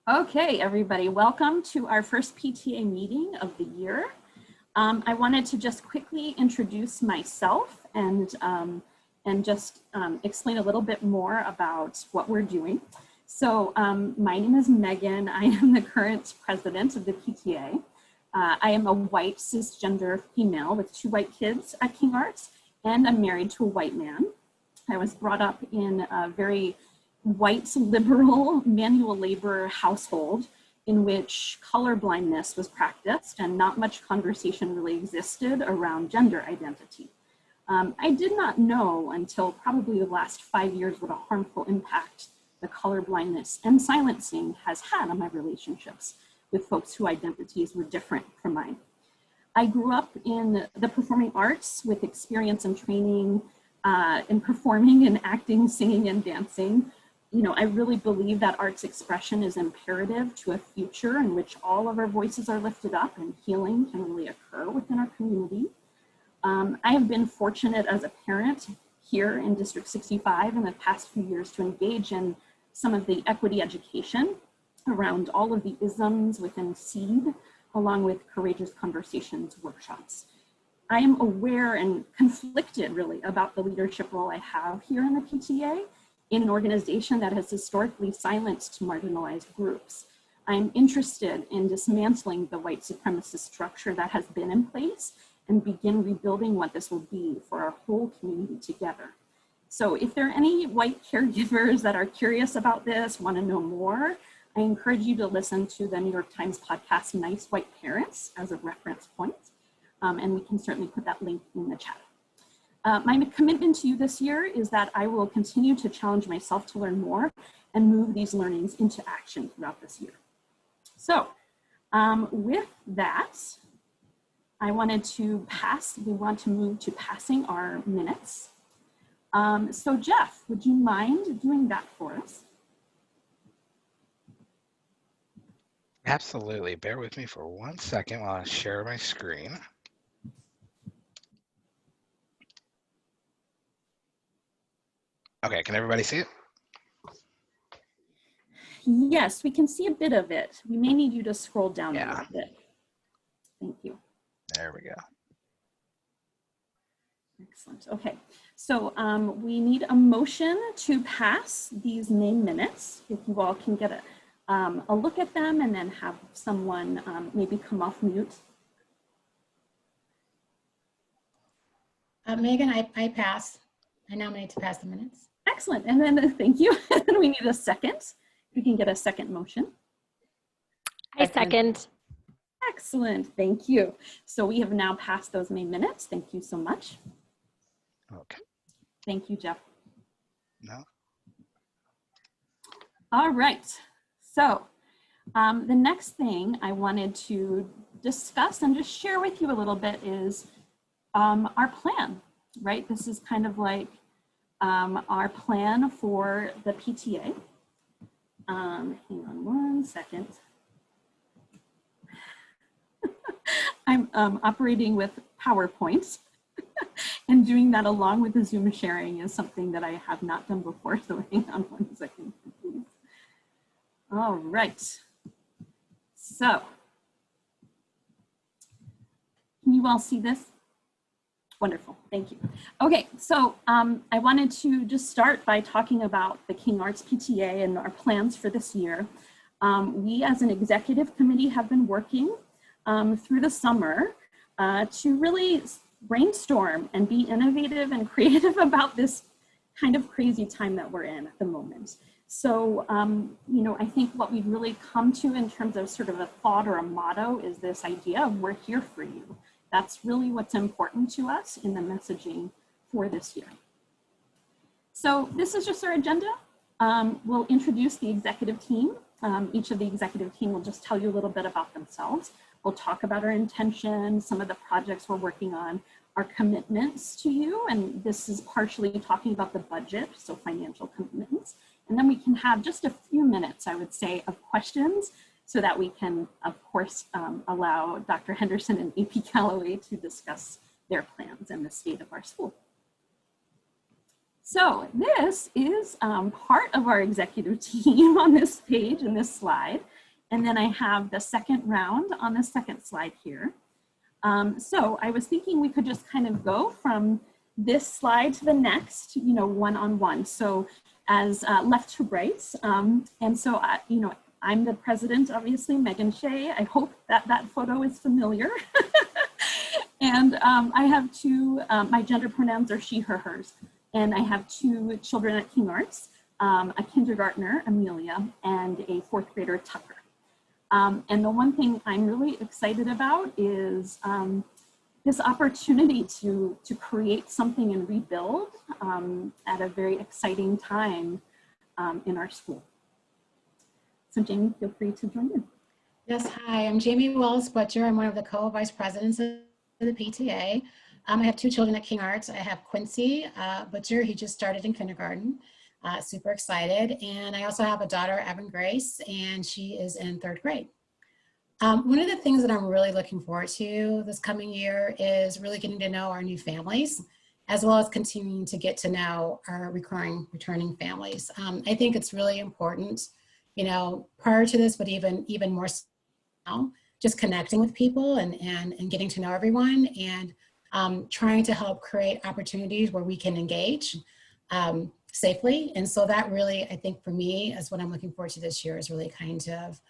Okay, everybody, welcome to our first PTA meeting of the year. I wanted to just quickly introduce myself and just explain a little bit more about what we're doing. So my name is Megan. I am the current president of the PTA. I am a white cisgender female with 2 white kids at King Arts, and I'm married to a white man. I was brought up in a very white liberal manual labor household in which colorblindness was practiced and not much conversation really existed around gender identity. I did not know until probably the last 5 years what a harmful impact the colorblindness and silencing has had on my relationships with folks whose identities were different from mine. I grew up in the performing arts with experience and training in performing and acting, singing, and dancing. You know, I really believe that arts expression is imperative to a future in which all of our voices are lifted up and healing can really occur within our community. I have been fortunate as a parent here in District 65 in the past few years to engage in some of the equity education around all of the isms within SEED, along with Courageous Conversations workshops. I am aware and conflicted really about the leadership role I have here in the PTA in an organization that has historically silenced marginalized groups. I'm interested in dismantling the white supremacist structure that has been in place and begin rebuilding what this will be for our whole community together. So if there are any white caregivers that are curious about this, want to know more, I encourage you to listen to the New York Times podcast, Nice White Parents, as a reference point. And we can certainly put that link in the chat. My commitment to you this year is that I will continue to challenge myself to learn more and move these learnings into action throughout this year. So with that, I wanted to we want to move to passing our minutes. So Jeff, would you mind doing that for us? Absolutely. Bear with me for 1 second while I share my screen. Okay, can everybody see it? Yes, we can see a bit of it. We may need you to scroll down a little bit. Thank you. There we go. Excellent. Okay, so we need a motion to pass these May minutes. If you all can get a look at them and then have someone maybe come off mute. Megan, I pass. I nominate to pass the minutes. Excellent, and then thank you. And then we need a second. We can get a second motion. I second. Excellent, thank you. So we have now passed those May minutes. Thank you so much. Okay. Thank you, Jeff. No. All right, so the next thing I wanted to discuss and just share with you a little bit is our plan, right? This is kind of like our plan for the PTA. Hang on 1 second. I'm operating with PowerPoint and doing that along with the Zoom sharing is something that I have not done before. So hang on 1 second, please. All right. So can you all see this? Wonderful, thank you. Okay, so I wanted to just start by talking about the King Arts PTA and our plans for this year. We as an executive committee have been working through the summer to really brainstorm and be innovative and creative about this kind of crazy time that we're in at the moment. So, you know, I think what we've really come to in terms of sort of a thought or a motto is this idea of we're here for you. That's really what's important to us in the messaging for this year. So this is just our agenda. We'll introduce the executive team. Each of the executive team will just tell you a little bit about themselves. We'll talk about our intention, some of the projects we're working on, our commitments to you, and this is partially talking about the budget, so financial commitments. And then we can have just a few minutes, I would say, of questions so that we can, of course, allow Dr. Henderson and A.P. Calloway to discuss their plans and the state of our school. So this is part of our executive team on this page in this slide. And then I have the second round on the second slide here. So I was thinking we could just kind of go from this slide to the next, you know, one-on-one. So as left to right. And so, you know, I'm the president, obviously, Megan Shea. I hope that that photo is familiar. And I have two, my gender pronouns are she, her, hers. And I have two children at King Arts, a kindergartner, Amelia, and a fourth grader, Tucker. And the one thing I'm really excited about is this opportunity to create something and rebuild at a very exciting time in our school. So Jamie, feel free to join in. Yes, hi, I'm Jamie Wells Butcher. I'm one of the co-vice presidents of the PTA. I have two children at King Arts. I have Quincy Butcher, he just started in kindergarten. Super excited. And I also have a daughter, Evan Grace, and she is in third grade. One of the things that I'm really looking forward to this coming year is really getting to know our new families, as well as continuing to get to know our returning families. I think it's really important, you know, prior to this, but even more so now, just connecting with people and getting to know everyone and trying to help create opportunities where we can engage safely. And so that really, I think for me, is what I'm looking forward to this year, is really kind of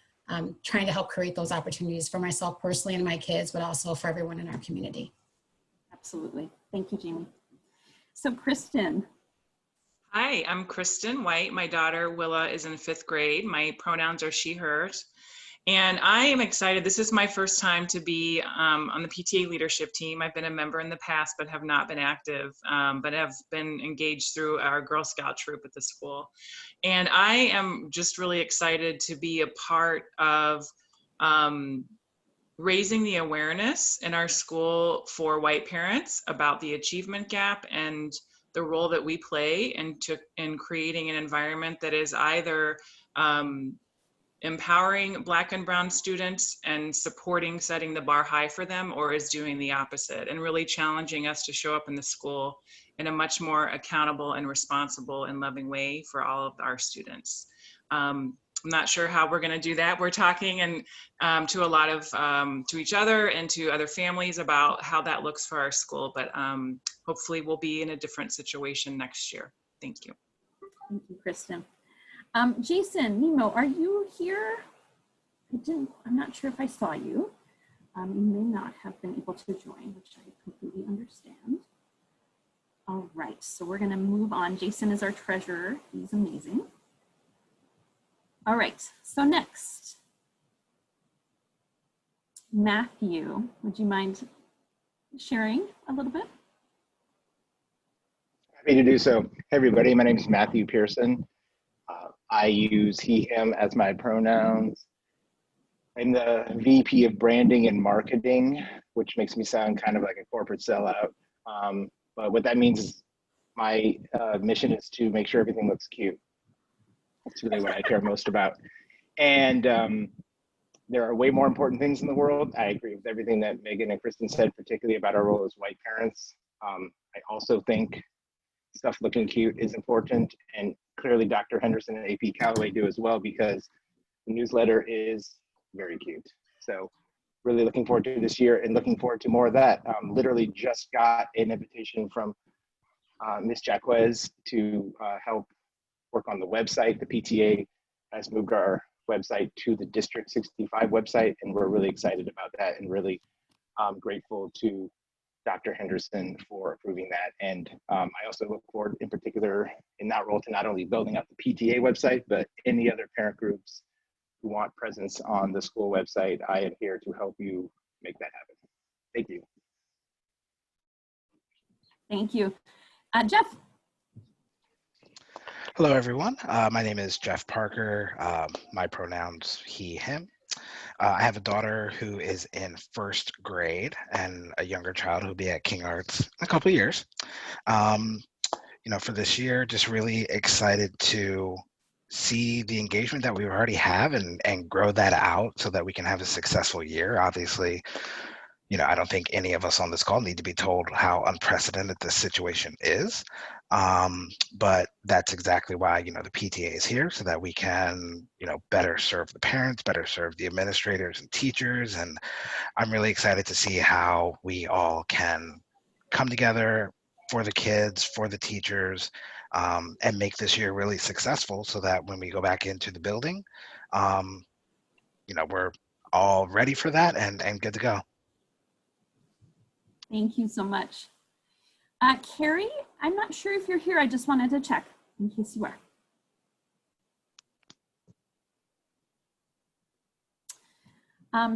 trying to help create those opportunities for myself personally and my kids, but also for everyone in our community. Absolutely. Thank you, Jamie. So Kristen. Hi, I'm Kristen White. My daughter Willa is in 5th grade. My pronouns are she, hers. And I am excited. This is my first time to be on the PTA leadership team. I've been a member in the past, but have not been active, but have been engaged through our Girl Scout troop at the school. And I am just really excited to be a part of raising the awareness in our school for white parents about the achievement gap and the role that we play in creating an environment that is either empowering Black and Brown students and supporting setting the bar high for them, or is doing the opposite and really challenging us to show up in the school in a much more accountable and responsible and loving way for all of our students. I'm not sure how we're going to do that. We're talking and to a lot of to each other and to other families about how that looks for our school, but hopefully we'll be in a different situation next year. Thank you. Thank you, Kristen. Jason, Nemo, are you here? I'm not sure if I saw you. You may not have been able to join, which I completely understand. All right, so we're gonna move on. Jason is our treasurer, he's amazing. All right, so next, Matthew, would you mind sharing a little bit? Happy to do so. Hey everybody, my name is Matthew Pearson. I use he, him as my pronouns. I'm the VP of Branding and Marketing, which makes me sound kind of like a corporate sellout. But what that means is my mission is to make sure everything looks cute. That's really what I care most about. And there are way more important things in the world. I agree with everything that Megan and Kristen said, particularly about our role as white parents. I also think stuff looking cute is important, and clearly Dr. Henderson and A.P. Calloway do as well, because the newsletter is very cute. So really looking forward to this year and looking forward to more of that. Literally just got an invitation from Ms. Jacquez to help work on the website. The PTA has moved our website to the District 65 website, and we're really excited about that and really grateful to Dr. Henderson for approving that. And I also look forward in particular in that role to not only building out the PTA website, but any other parent groups who want presence on the school website. I am here to help you make that happen. Thank you. Thank you. Jeff. Hello, everyone. My name is Jeff Parker. My pronouns he, him. I have a daughter who is in 1st grade and a younger child who'll be at King Arts in a couple of years. You know, for this year, just really excited to see the engagement that we already have and grow that out so that we can have a successful year. Obviously, I don't think any of us on this call need to be told how unprecedented this situation is. But that's exactly why, the PTA is here, so that we can, better serve the parents, better serve the administrators and teachers. And I'm really excited to see how we all can come together for the kids, for the teachers, and make this year really successful, so that when we go back into the building, we're all ready for that and good to go. Thank you so much. Carrie, I'm not sure if you're here. I just wanted to check in case you are.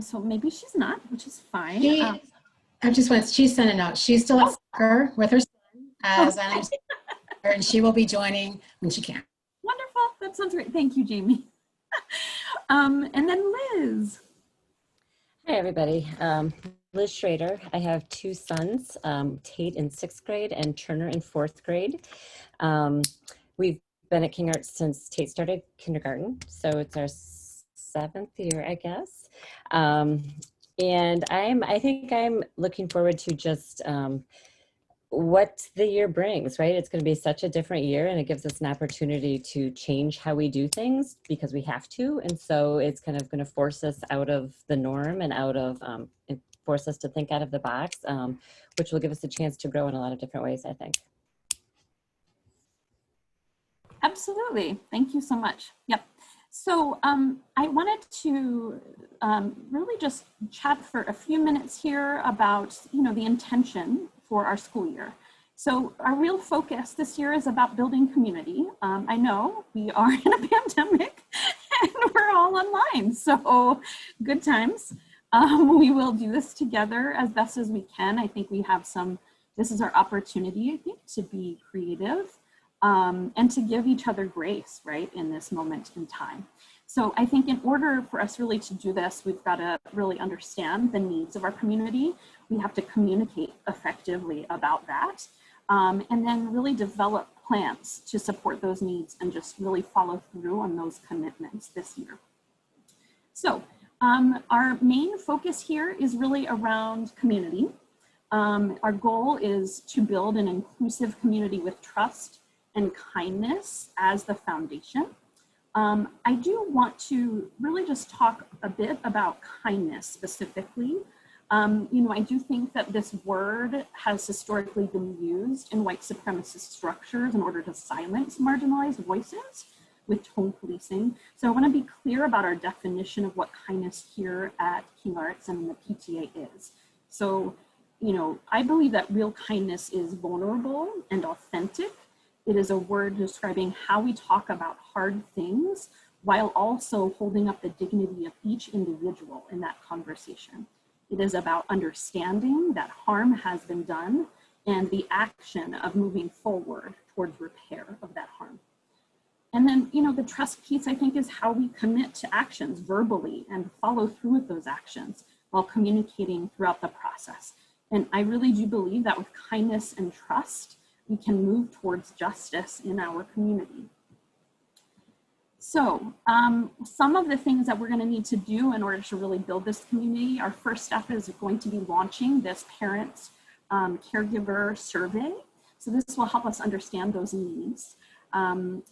So maybe she's not, which is fine. She sent a note. She's still at soccer with her son, and she will be joining when she can. Wonderful. That sounds great. Thank you, Jamie. And then Liz. Hi, everybody. Liz Schrader. I have two sons, Tate in 6th grade and Turner in 4th grade. We've been at King Arts since Tate started kindergarten, so it's our 7th year, I guess. And I think I'm looking forward to just what the year brings, right? It's going to be such a different year, and it gives us an opportunity to change how we do things because we have to. And so it's kind of going to force us out of the norm and force us to think out of the box, which will give us a chance to grow in a lot of different ways, I think. Absolutely. Thank you so much. Yep. So I wanted to really just chat for a few minutes here about, the intention for our school year. So our real focus this year is about building community. I know we are in a pandemic and we're all online, so good times. We will do this together as best as we can. I think we have this is our opportunity, I think, to be creative and to give each other grace, right, in this moment in time. So I think in order for us really to do this, we've got to really understand the needs of our community. We have to communicate effectively about that, and then really develop plans to support those needs and just really follow through on those commitments this year. So our main focus here is really around community. Our goal is to build an inclusive community with trust and kindness as the foundation. I do want to really just talk a bit about kindness specifically. I do think that this word has historically been used in white supremacist structures in order to silence marginalized voices with tone policing. So I want to be clear about our definition of what kindness here at King Arts and the PTA is. So, I believe that real kindness is vulnerable and authentic. It is a word describing how we talk about hard things while also holding up the dignity of each individual in that conversation. It is about understanding that harm has been done and the action of moving forward towards repair of that harm. And then, the trust piece, I think, is how we commit to actions verbally and follow through with those actions while communicating throughout the process. And I really do believe that with kindness and trust, we can move towards justice in our community. So some of the things that we're going to need to do in order to really build this community, our first step is going to be launching this parent caregiver survey. So this will help us understand those needs.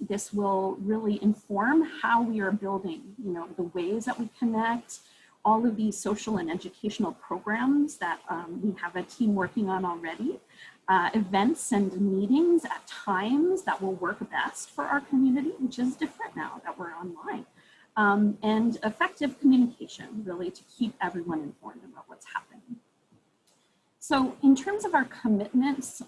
This will really inform how we are building, the ways that we connect, all of these social and educational programs that we have a team working on already. Events and meetings at times that will work best for our community, which is different now that we're online. And effective communication, really, to keep everyone informed about what's happening. So in terms of our commitments,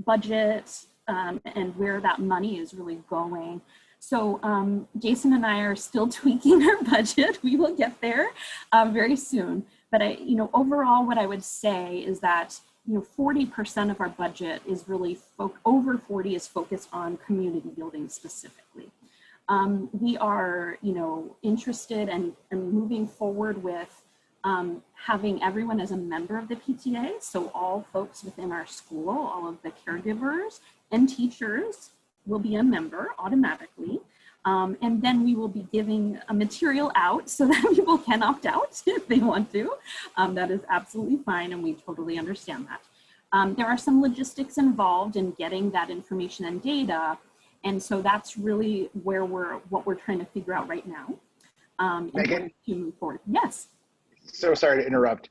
budget and where that money is really going. So Jason and I are still tweaking our budget. We will get there very soon. But overall, what I would say is that 40% of our budget is really, over 40 is focused on community building specifically. We are, interested and moving forward with having everyone as a member of the PTA. So all folks within our school, all of the caregivers and teachers will be a member automatically. And then we will be giving a material out so that people can opt out if they want to. That is absolutely fine, and we totally understand that. There are some logistics involved in getting that information and data, and so that's really where what we're trying to figure out right now. Megan? To move forward. Yes. So sorry to interrupt.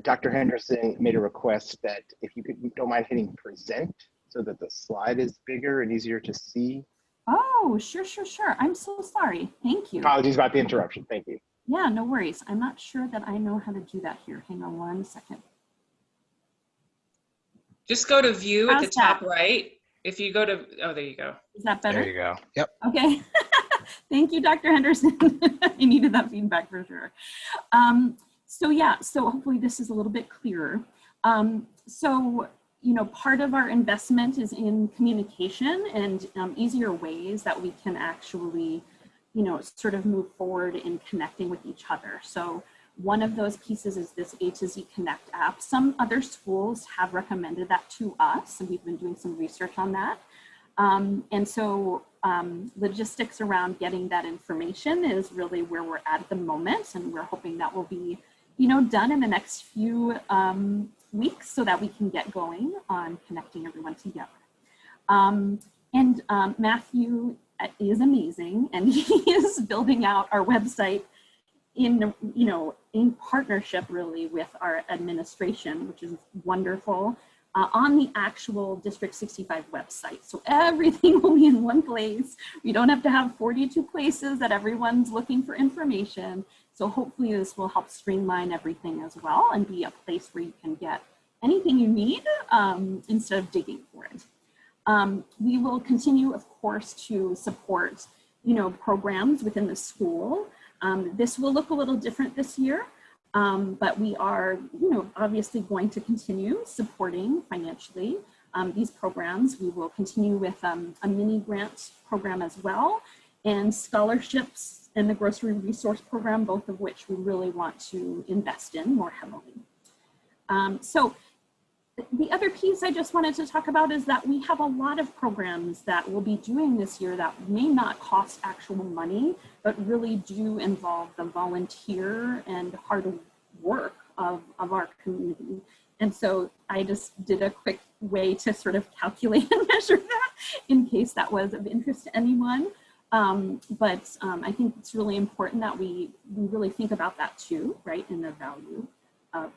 Dr. Henderson made a request that if you don't mind hitting present so that the slide is bigger and easier to see. Oh, sure. I'm so sorry. Thank you. Apologies about the interruption. Thank you. Yeah, no worries. I'm not sure that I know how to do that here. Hang on one second. Just go to view at How's the top that? right. If you go to, oh, there you go. Is that better? There you go. Yep. Okay. Thank you, Dr. Henderson. I needed that feedback for sure. So yeah, so hopefully this is a little bit clearer. So, you know, part of our investment is in communication and easier ways that we can actually, you know, sort of move forward in connecting with each other. So one of those pieces is this A to Z Connect app. Some other schools have recommended that to us, and we've been doing some research on that. And so logistics around getting that information is really where we're at the moment, and we're hoping that will be, you know, done in the next few weeks so that we can get going on connecting everyone together. Matthew is amazing, and he is building out our website in, you know, in partnership really with our administration, which is wonderful, on the actual District 65 website. So everything will be in one place. We don't have to have 42 places that everyone's looking for information. So hopefully this will help streamline everything as well and be a place where you can get anything you need instead of digging for it. We will continue, of course, to support, you know, programs within the school. This will look a little different this year, but we are, you know, obviously going to continue supporting financially these programs. We will continue with a mini grant program as well, and scholarships and the grocery resource program, both of which we really want to invest in more heavily. So the other piece I just wanted to talk about is that we have a lot of programs that we'll be doing this year that may not cost actual money, but really do involve the volunteer and hard work of our community. And so I just did a quick way to sort of calculate and measure that in case that was of interest to anyone. But I think it's really important that we really think about that too, right, in the value of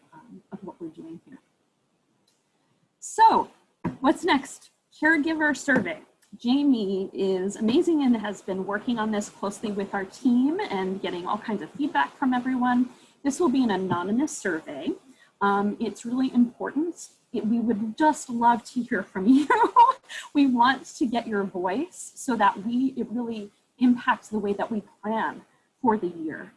what we're doing here. So what's next? Caregiver survey. Jamie is amazing and has been working on this closely with our team and getting all kinds of feedback from everyone. This will be an anonymous survey. It's really important. We would just love to hear from you. We want to get your voice so that it really impacts the way that we plan for the year.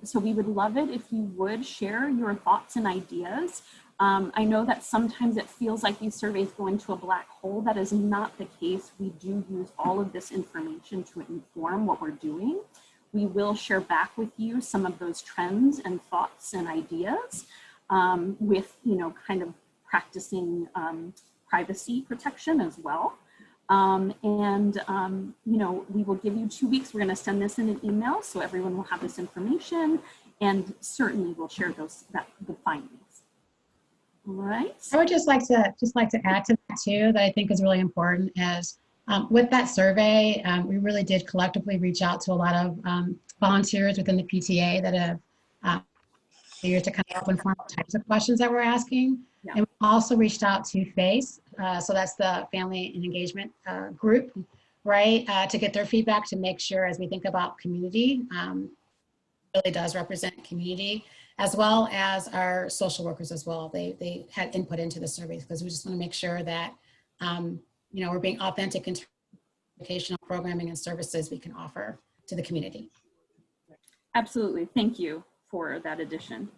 So we would love it if you would share your thoughts and ideas. I know that sometimes it feels like these surveys go into a black hole. That is not the case. We do use all of this information to inform what we're doing. We will share back with you some of those trends and thoughts and ideas with, you know, kind of practicing privacy protection as well. You know, we will give you 2 weeks. We're going to send this in an email so everyone will have this information, and certainly we'll share the findings. All right. I would just like to add to that too, that I think is really important is with that survey, we really did collectively reach out to a lot of volunteers within the PTA that have years to kind of help inform the types of questions that we're asking. Yeah. And we also reached out to FACE, so that's the Family and Engagement group, right, to get their feedback to make sure as we think about community, really does represent community, as well as our social workers as well. They had input into the surveys because we just want to make sure that, you know, we're being authentic in educational programming and services we can offer to the community. Absolutely. Thank you for that addition.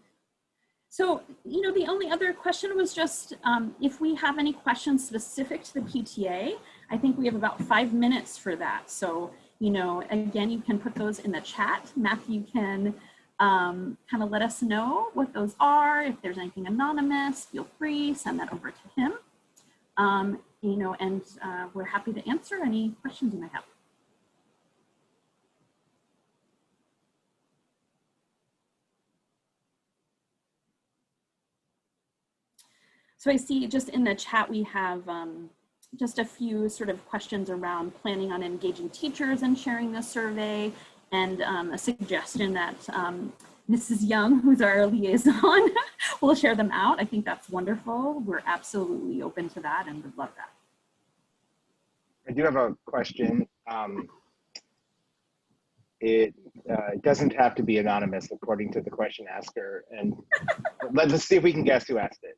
So, you know, the only other question was just if we have any questions specific to the PTA. I think we have about 5 minutes for that. So, you know, again, you can put those in the chat. Matthew can kind of let us know what those are. If there's anything anonymous, feel free, send that over to him. You know, and we're happy to answer any questions you might have. So I see just in the chat, we have just a few sort of questions around planning on engaging teachers and sharing the survey, and a suggestion that Mrs. Young, who's our liaison, will share them out. I think that's wonderful. We're absolutely open to that and would love that. I do have a question. It doesn't have to be anonymous according to the question asker. And let's see if we can guess who asked it.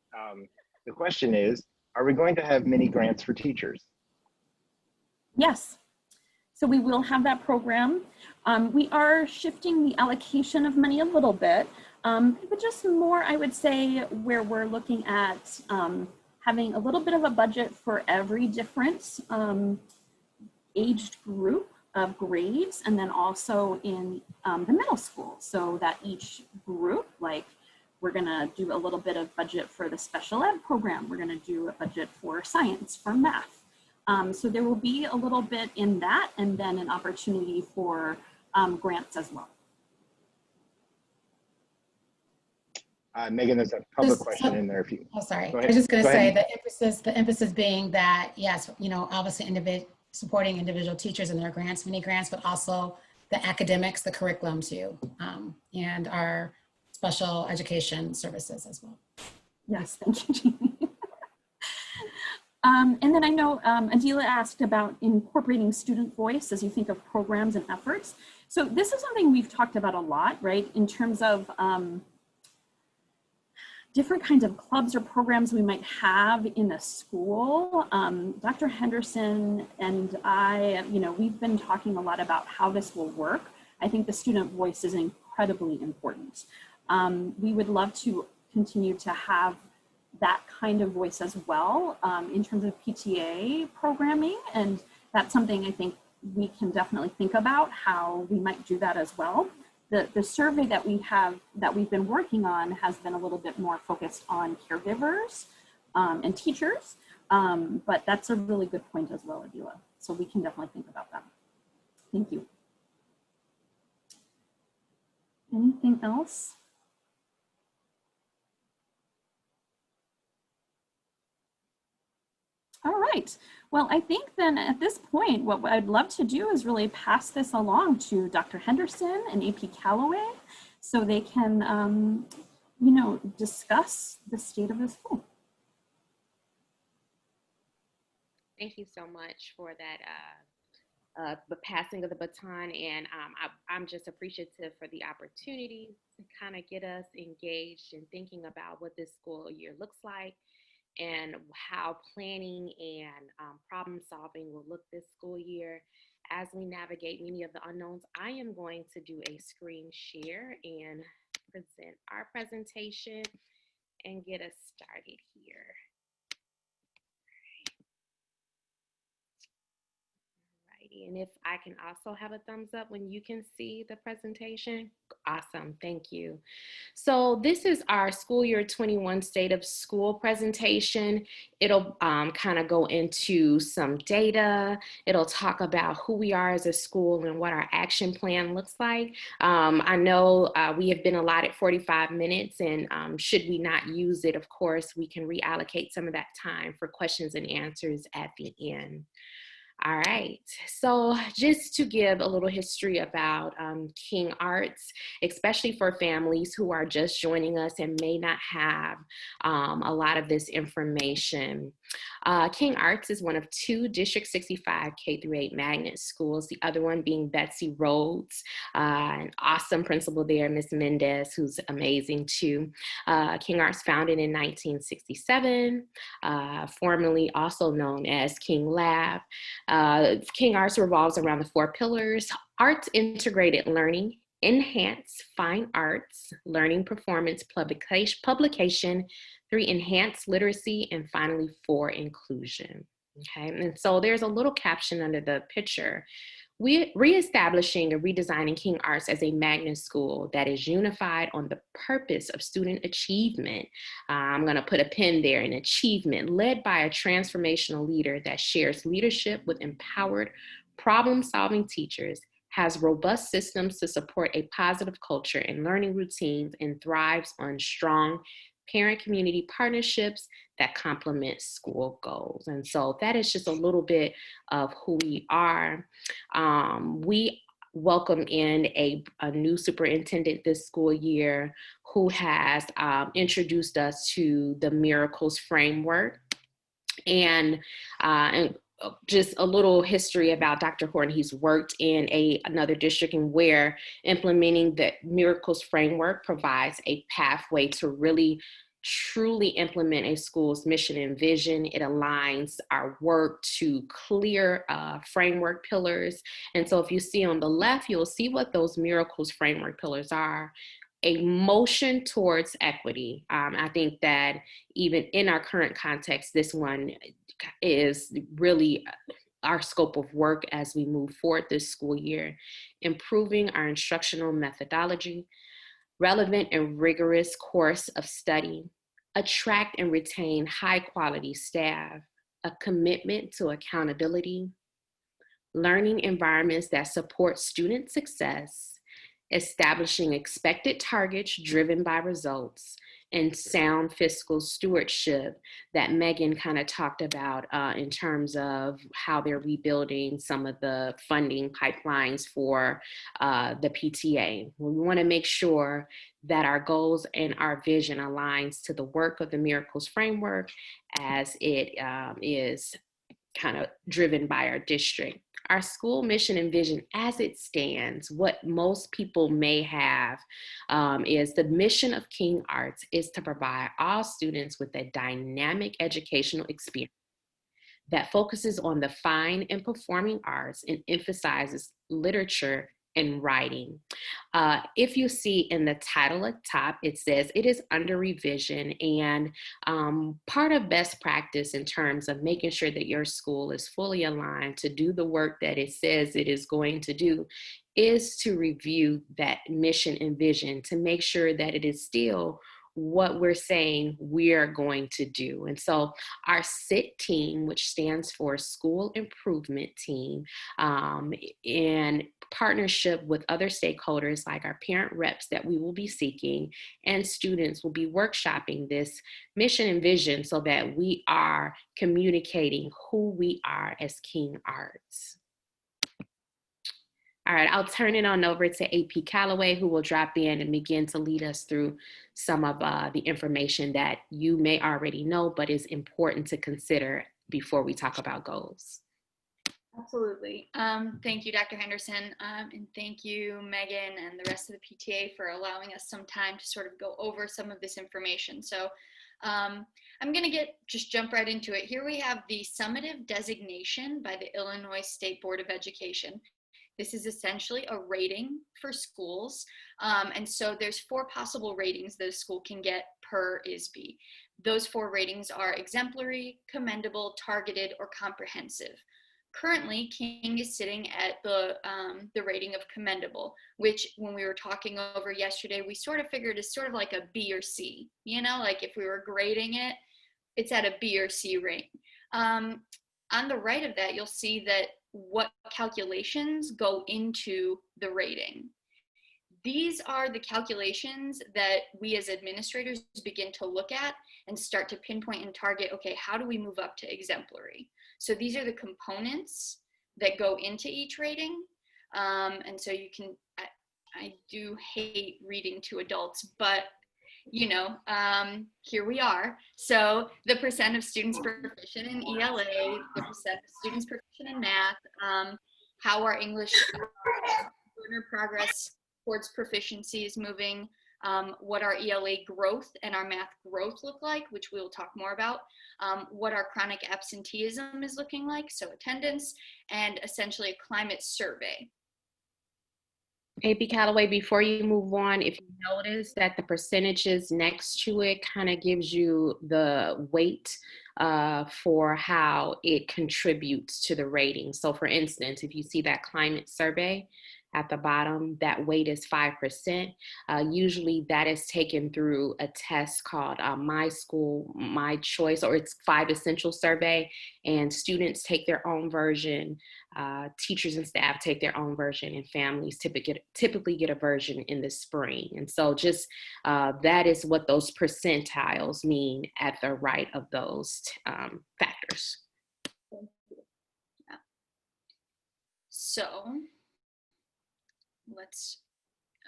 The question is, are we going to have mini grants for teachers? Yes. So we will have that program. We are shifting the allocation of money a little bit, but just more, I would say, where we're looking at having a little bit of a budget for every different aged group of grades, and then also in the middle school, so that each group, like, we're gonna do a little bit of budget for the special ed program. We're gonna do a budget for science, for math. So there will be a little bit in that, and then an opportunity for grants as well. Megan, there's a public question in there. If you, oh, sorry. Go I ahead. was just going to Go say ahead. the emphasis being that, yes, you know, obviously supporting individual teachers and their grants, mini grants, but also the academics, the curriculum too, and our special education services as well. Yes, thank you, Jamie. And then I know Adila asked about incorporating student voice as you think of programs and efforts. So this is something we've talked about a lot, right? In terms of different kinds of clubs or programs we might have in a school. Dr. Henderson and I, you know, we've been talking a lot about how this will work. I think the student voice is incredibly important. We would love to continue to have that kind of voice as well in terms of PTA programming. And that's something I think we can definitely think about how we might do that as well. The survey that we've been working on has been a little bit more focused on caregivers and teachers, but that's a really good point as well, Adila. So we can definitely think about that. Thank you. Anything else? All right. Well, I think then at this point, what I'd love to do is really pass this along to Dr. Henderson and AP Calloway so they can, you know, discuss the state of the school. Thank you so much for that, the passing of the baton. And I'm just appreciative for the opportunity to kind of get us engaged in thinking about what this school year looks like and how planning and problem solving will look this school year as we navigate many of the unknowns. I am going to do a screen share and present our presentation and get us started here. And if I can also have a thumbs up when you can see the presentation. Awesome, thank you. So this is our school year 21 state of school presentation. It'll kind of go into some data. It'll talk about who we are as a school and what our action plan looks like. I know we have been allotted 45 minutes, and should we not use it, of course, we can reallocate some of that time for questions and answers at the end. All right, so just to give a little history about King Arts, especially for families who are just joining us and may not have a lot of this information. King Arts is one of two District 65 K-8 magnet schools, the other one being Betsy Rhodes, an awesome principal there, Miss Mendez, who's amazing too. King Arts founded in 1967, formerly also known as King Lab. King Arts revolves around the 4 pillars: arts integrated learning, enhance fine arts, learning performance publication, 3 enhanced literacy, and finally 4 inclusion. Okay, and so there's a little caption under the picture. We reestablishing and redesigning King Arts as a magnet school that is unified on the purpose of student achievement. I'm going to put a pin there in achievement, led by a transformational leader that shares leadership with empowered problem-solving teachers, has robust systems to support a positive culture and learning routines, and thrives on strong parent-community partnerships that complement school goals. And so that is just a little bit of who we are. We welcome in a new superintendent this school year who has introduced us to the Miracles framework. And just a little history about Dr. Horton. He's worked in another district and where implementing the Miracles framework provides a pathway to really truly implement a school's mission and vision. It aligns our work to clear framework pillars. And so if you see on the left, you'll see what those Miracles framework pillars are. A motion towards equity. I think that even in our current context, this one is really our scope of work as we move forward this school year. Improving our instructional methodology, relevant and rigorous course of study, attract and retain high quality staff, a commitment to accountability, learning environments that support student success, establishing expected targets driven by results, and sound fiscal stewardship that Megan kind of talked about in terms of how they're rebuilding some of the funding pipelines for the PTA. We want to make sure that our goals and our vision aligns to the work of the Miracles framework as it is kind of driven by our district. Our school mission and vision as it stands, what most people may have is the mission of King Arts is to provide all students with a dynamic educational experience that focuses on the fine and performing arts and emphasizes literature and writing. If you see in the title at top, it says it is under revision, and part of best practice in terms of making sure that your school is fully aligned to do the work that it says it is going to do is to review that mission and vision to make sure that it is still what we're saying we're going to do. And so our SIT team, which stands for School Improvement Team, in partnership with other stakeholders like our parent reps that we will be seeking and students will be workshopping this mission and vision so that we are communicating who we are as King Arts. All right, I'll turn it on over to AP Calloway, who will drop in and begin to lead us through some of the information that you may already know, but is important to consider before we talk about goals. Absolutely. Thank you, Dr. Henderson, and thank you, Megan, and the rest of the PTA for allowing us some time to sort of go over some of this information. So I'm going to just jump right into it. Here we have the summative designation by the Illinois State Board of Education. This is essentially a rating for schools. And so there's 4 possible ratings that a school can get per ISBE. Those 4 ratings are exemplary, commendable, targeted, or comprehensive. Currently, King is sitting at the rating of commendable, which when we were talking over yesterday, we sort of figured is sort of like a B or C, you know, like if we were grading it, it's at a B or C rate. On the right of that, you'll see that what calculations go into the rating. These are the calculations that we as administrators begin to look at and start to pinpoint and target, okay, how do we move up to exemplary? So these are the components that go into each rating. And so you can, I do hate reading to adults, but you know, here we are. So the percent of students proficient in ELA, the percent of students proficient in math, how our English learner progress towards proficiency is moving, what our ELA growth and our math growth look like, which we'll talk more about, what our chronic absenteeism is looking like, so attendance, and essentially a climate survey. AP Calloway, before you move on, if you notice that the percentages next to it kind of gives you the weight for how it contributes to the rating. So for instance, if you see that climate survey at the bottom, that weight is 5%. Usually that is taken through a test called My School, My Choice, or it's 5 Essential Survey, and students take their own version, teachers and staff take their own version, and families typically get a version in the spring. And so just that is what those percentiles mean at the right of those factors. So let's,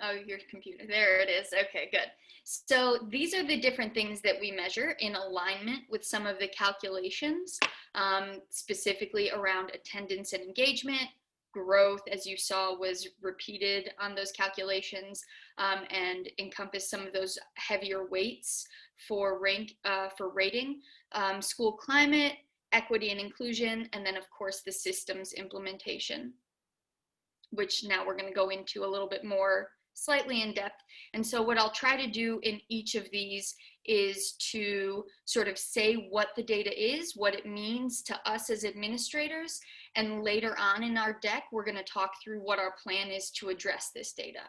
oh, your computer, there it is. Okay, good. So these are the different things that we measure in alignment with some of the calculations, specifically around attendance and engagement. Growth, as you saw, was repeated on those calculations, and encompass some of those heavier weights for rating. School climate, equity and inclusion, and then of course the systems implementation, which now we're going to go into a little bit more slightly in depth. And so what I'll try to do in each of these is to sort of say what the data is, what it means to us as administrators, and later on in our deck, we're going to talk through what our plan is to address this data.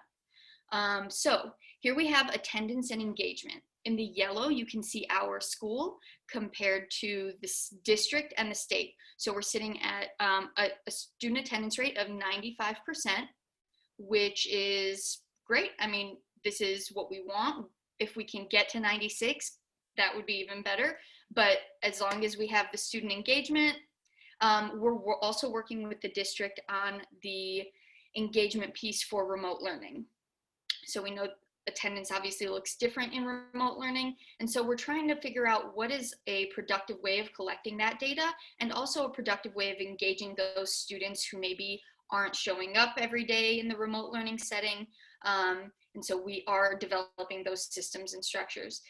So here we have attendance and engagement. In the yellow, you can see our school compared to the district and the state. So we're sitting at a student attendance rate of 95%, which is great. I mean, this is what we want. If we can get to 96, that would be even better. But as long as we have the student engagement, we're also working with the district on the engagement piece for remote learning. So we know attendance obviously looks different in remote learning. And so we're trying to figure out what is a productive way of collecting that data, and also a productive way of engaging those students who maybe aren't showing up every day in the remote learning setting. And so we are developing those systems and structures.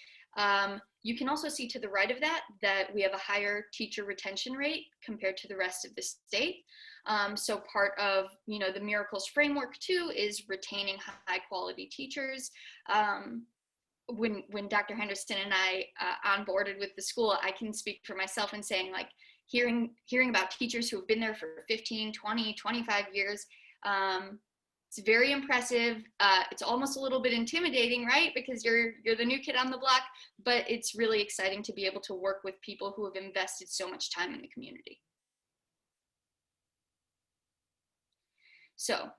You can also see to the right of that, that we have a higher teacher retention rate compared to the rest of the state. So part of, the Miracles framework too is retaining high quality teachers. When Dr. Henderson and I onboarded with the school, I can speak for myself in saying, like, hearing about teachers who have been there for 15, 20, 25 years, it's very impressive. It's almost a little bit intimidating, right? Because you're the new kid on the block, but it's really exciting to be able to work with people who have invested so much time in the community. So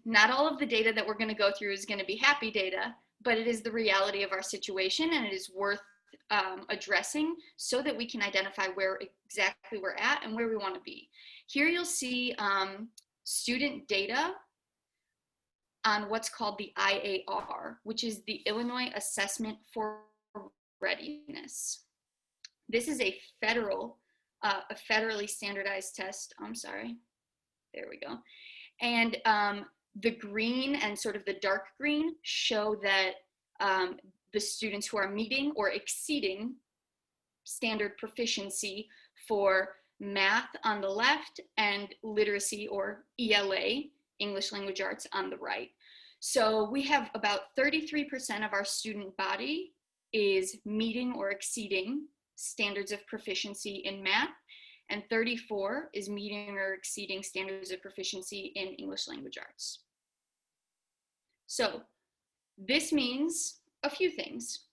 not all of the data that we're going to go through is going to be happy data, but it is the reality of our situation, and it is worth addressing so that we can identify where exactly we're at and where we want to be. Here you'll see student data on what's called the IAR, which is the Illinois Assessment for Readiness. This is a federally standardized test. I'm sorry. There we go. And the green and sort of the dark green show that the students who are meeting or exceeding standard proficiency for math on the left and literacy or ELA, English Language Arts, on the right. So we have about 33% of our student body is meeting or exceeding standards of proficiency in math, and 34 is meeting or exceeding standards of proficiency in English Language Arts. So this means a few things.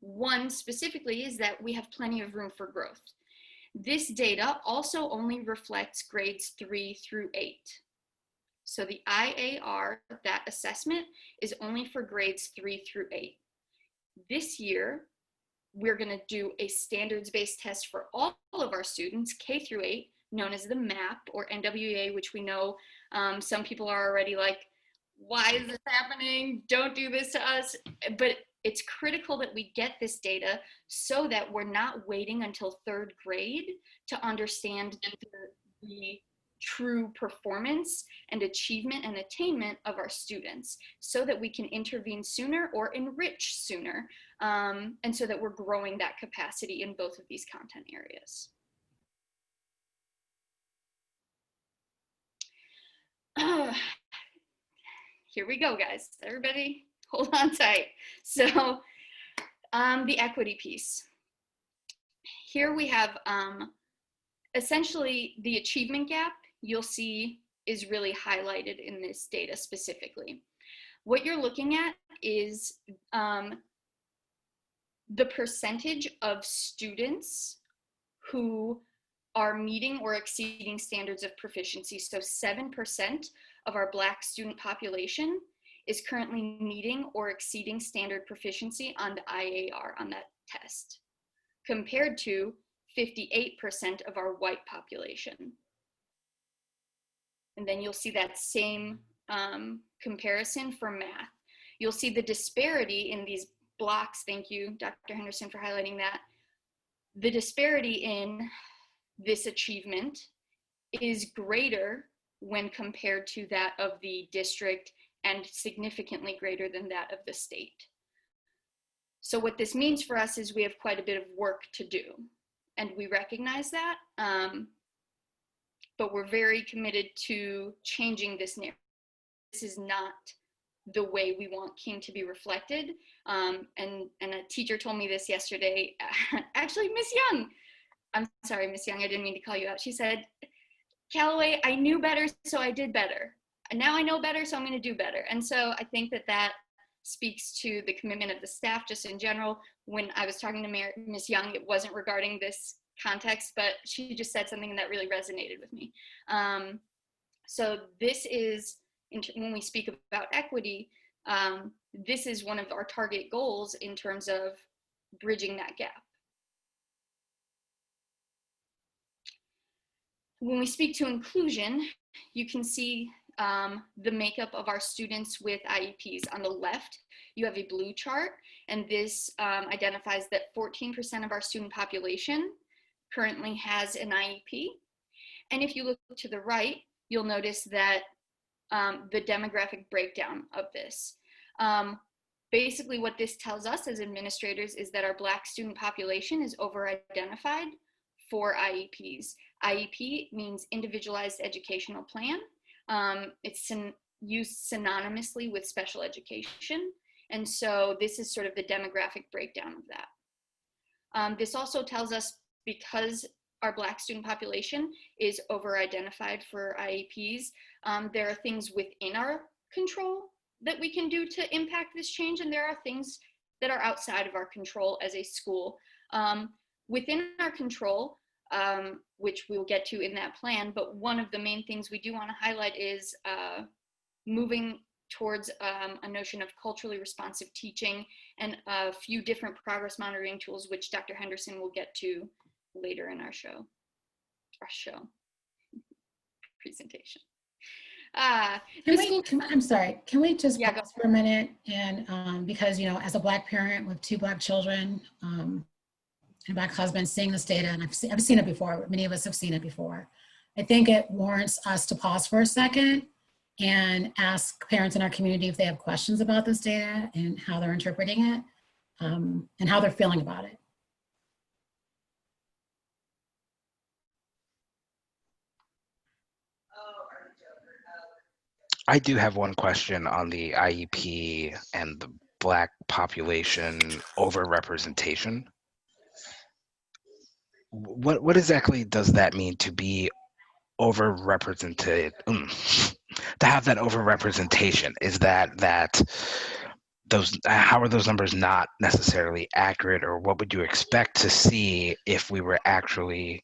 One specifically is that we have plenty of room for growth. This data also only reflects grades 3 through 8. So the IAR, that assessment, is only for grades 3 through 8. This year, we're going to do a standards-based test for all of our students, K through 8, known as the MAP or NWEA, which we know some people are already like, why is this happening? Don't do this to us. But it's critical that we get this data so that we're not waiting until 3rd grade to understand the true performance and achievement and attainment of our students, so that we can intervene sooner or enrich sooner, and so that we're growing that capacity in both of these content areas. Here we go, guys. Everybody hold on tight. So the equity piece. Here we have essentially the achievement gap. You'll see is really highlighted in this data specifically. What you're looking at is the percentage of students who are meeting or exceeding standards of proficiency. So 7% of our Black student population is currently meeting or exceeding standard proficiency on the IAR, on that test, compared to 58% of our white population. And then you'll see that same comparison for math. You'll see the disparity in these blocks. Thank you, Dr. Henderson, for highlighting that. The disparity in this achievement is greater when compared to that of the district and significantly greater than that of the state. So what this means for us is we have quite a bit of work to do, and we recognize that, but we're very committed to changing this narrative. This is not the way we want King to be reflected. And a teacher told me this yesterday, actually, Miss Young, I'm sorry, Miss Young, I didn't mean to call you out. She said, Calloway, I knew better, so I did better. And now I know better, so I'm gonna do better. And so I think that that speaks to the commitment of the staff just in general. When I was talking to Miss Young, it wasn't regarding this context, but she just said something that really resonated with me. So this is, when we speak about equity, this is one of our target goals in terms of bridging that gap. When we speak to inclusion, you can see the makeup of our students with IEPs. On the left, you have a blue chart, and this identifies that 14% of our student population currently has an IEP. And if you look to the right, you'll notice that the demographic breakdown of this. Basically, what this tells us as administrators is that our Black student population is over-identified for IEPs. IEP means Individualized Educational Plan. It's used synonymously with special education. And so this is sort of the demographic breakdown of that. This also tells us, because our Black student population is over-identified for IEPs, there are things within our control that we can do to impact this change, and there are things that are outside of our control as a school. Within our control, which we'll get to in that plan, but one of the main things we do want to highlight is moving towards a notion of culturally responsive teaching and a few different progress monitoring tools, which Dr. Henderson will get to later in our presentation. I'm sorry, can we just pause for a minute? And because, you know, as a Black parent with 2 Black children, and a Black husband, seeing this data, and I've seen it before, many of us have seen it before. I think it warrants us to pause for a second and ask parents in our community if they have questions about this data and how they're interpreting it, and how they're feeling about it. I do have one question on the IEP and the Black population overrepresentation. What exactly does that mean, to be overrepresented? To have that overrepresentation, is that those, how are those numbers not necessarily accurate, or what would you expect to see if we were actually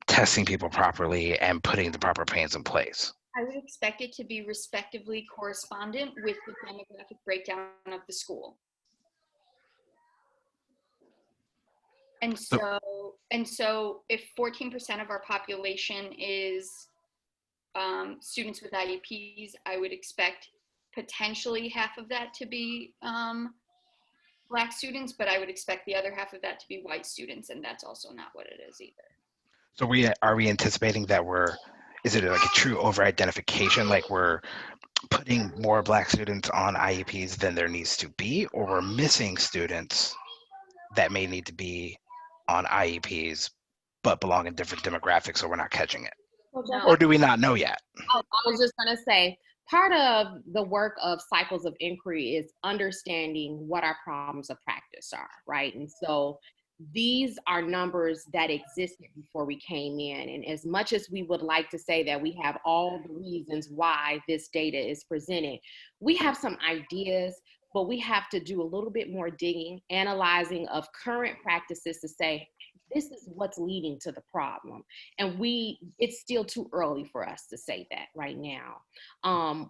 testing people properly and putting the proper plans in place? I would expect it to be respectively correspondent with the demographic breakdown of the school. And so if 14% of our population is students with IEPs, I would expect potentially half of that to be Black students, but I would expect the other half of that to be white students, and that's also not what it is either. So are we anticipating that is it like a true over-identification, like we're putting more Black students on IEPs than there needs to be, or we're missing students that may need to be on IEPs but belong in different demographics, so we're not catching it? Or do we not know yet? I was just going to say, part of the work of cycles of inquiry is understanding what our problems of practice are, right? And so these are numbers that existed before we came in. And as much as we would like to say that we have all the reasons why this data is presented, we have some ideas, but we have to do a little bit more digging, analyzing of current practices to say, this is what's leading to the problem. And it's still too early for us to say that right now.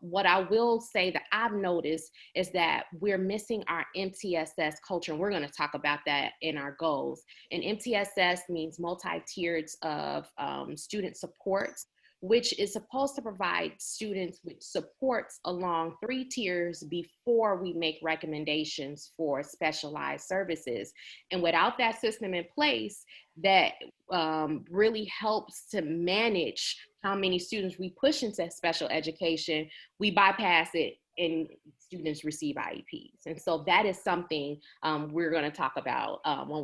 What I will say that I've noticed is that we're missing our MTSS culture, and we're going to talk about that in our goals. And MTSS means multi-tiered of student supports, which is supposed to provide students with supports along 3 tiers before we make recommendations for specialized services. And without that system in place, that really helps to manage how many students we push into special education, we bypass it and students receive IEPs. And so that is something we're going to talk about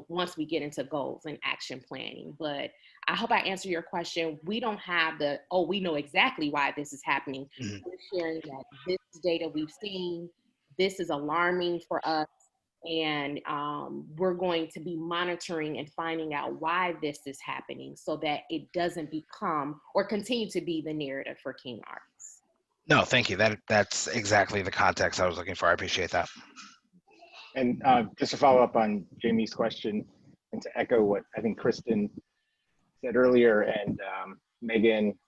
once we get into goals and action planning. But I hope I answer your question. We don't have we know exactly why this is happening. Mhm. We're sharing that this data we've seen, this is alarming for us. And we're going to be monitoring and finding out why this is happening so that it doesn't become or continue to be the narrative for King Arts. No, thank you. That's exactly the context I was looking for. I appreciate that. And just to follow up on Jamie's question and to echo what I think Kristen said earlier and Megan,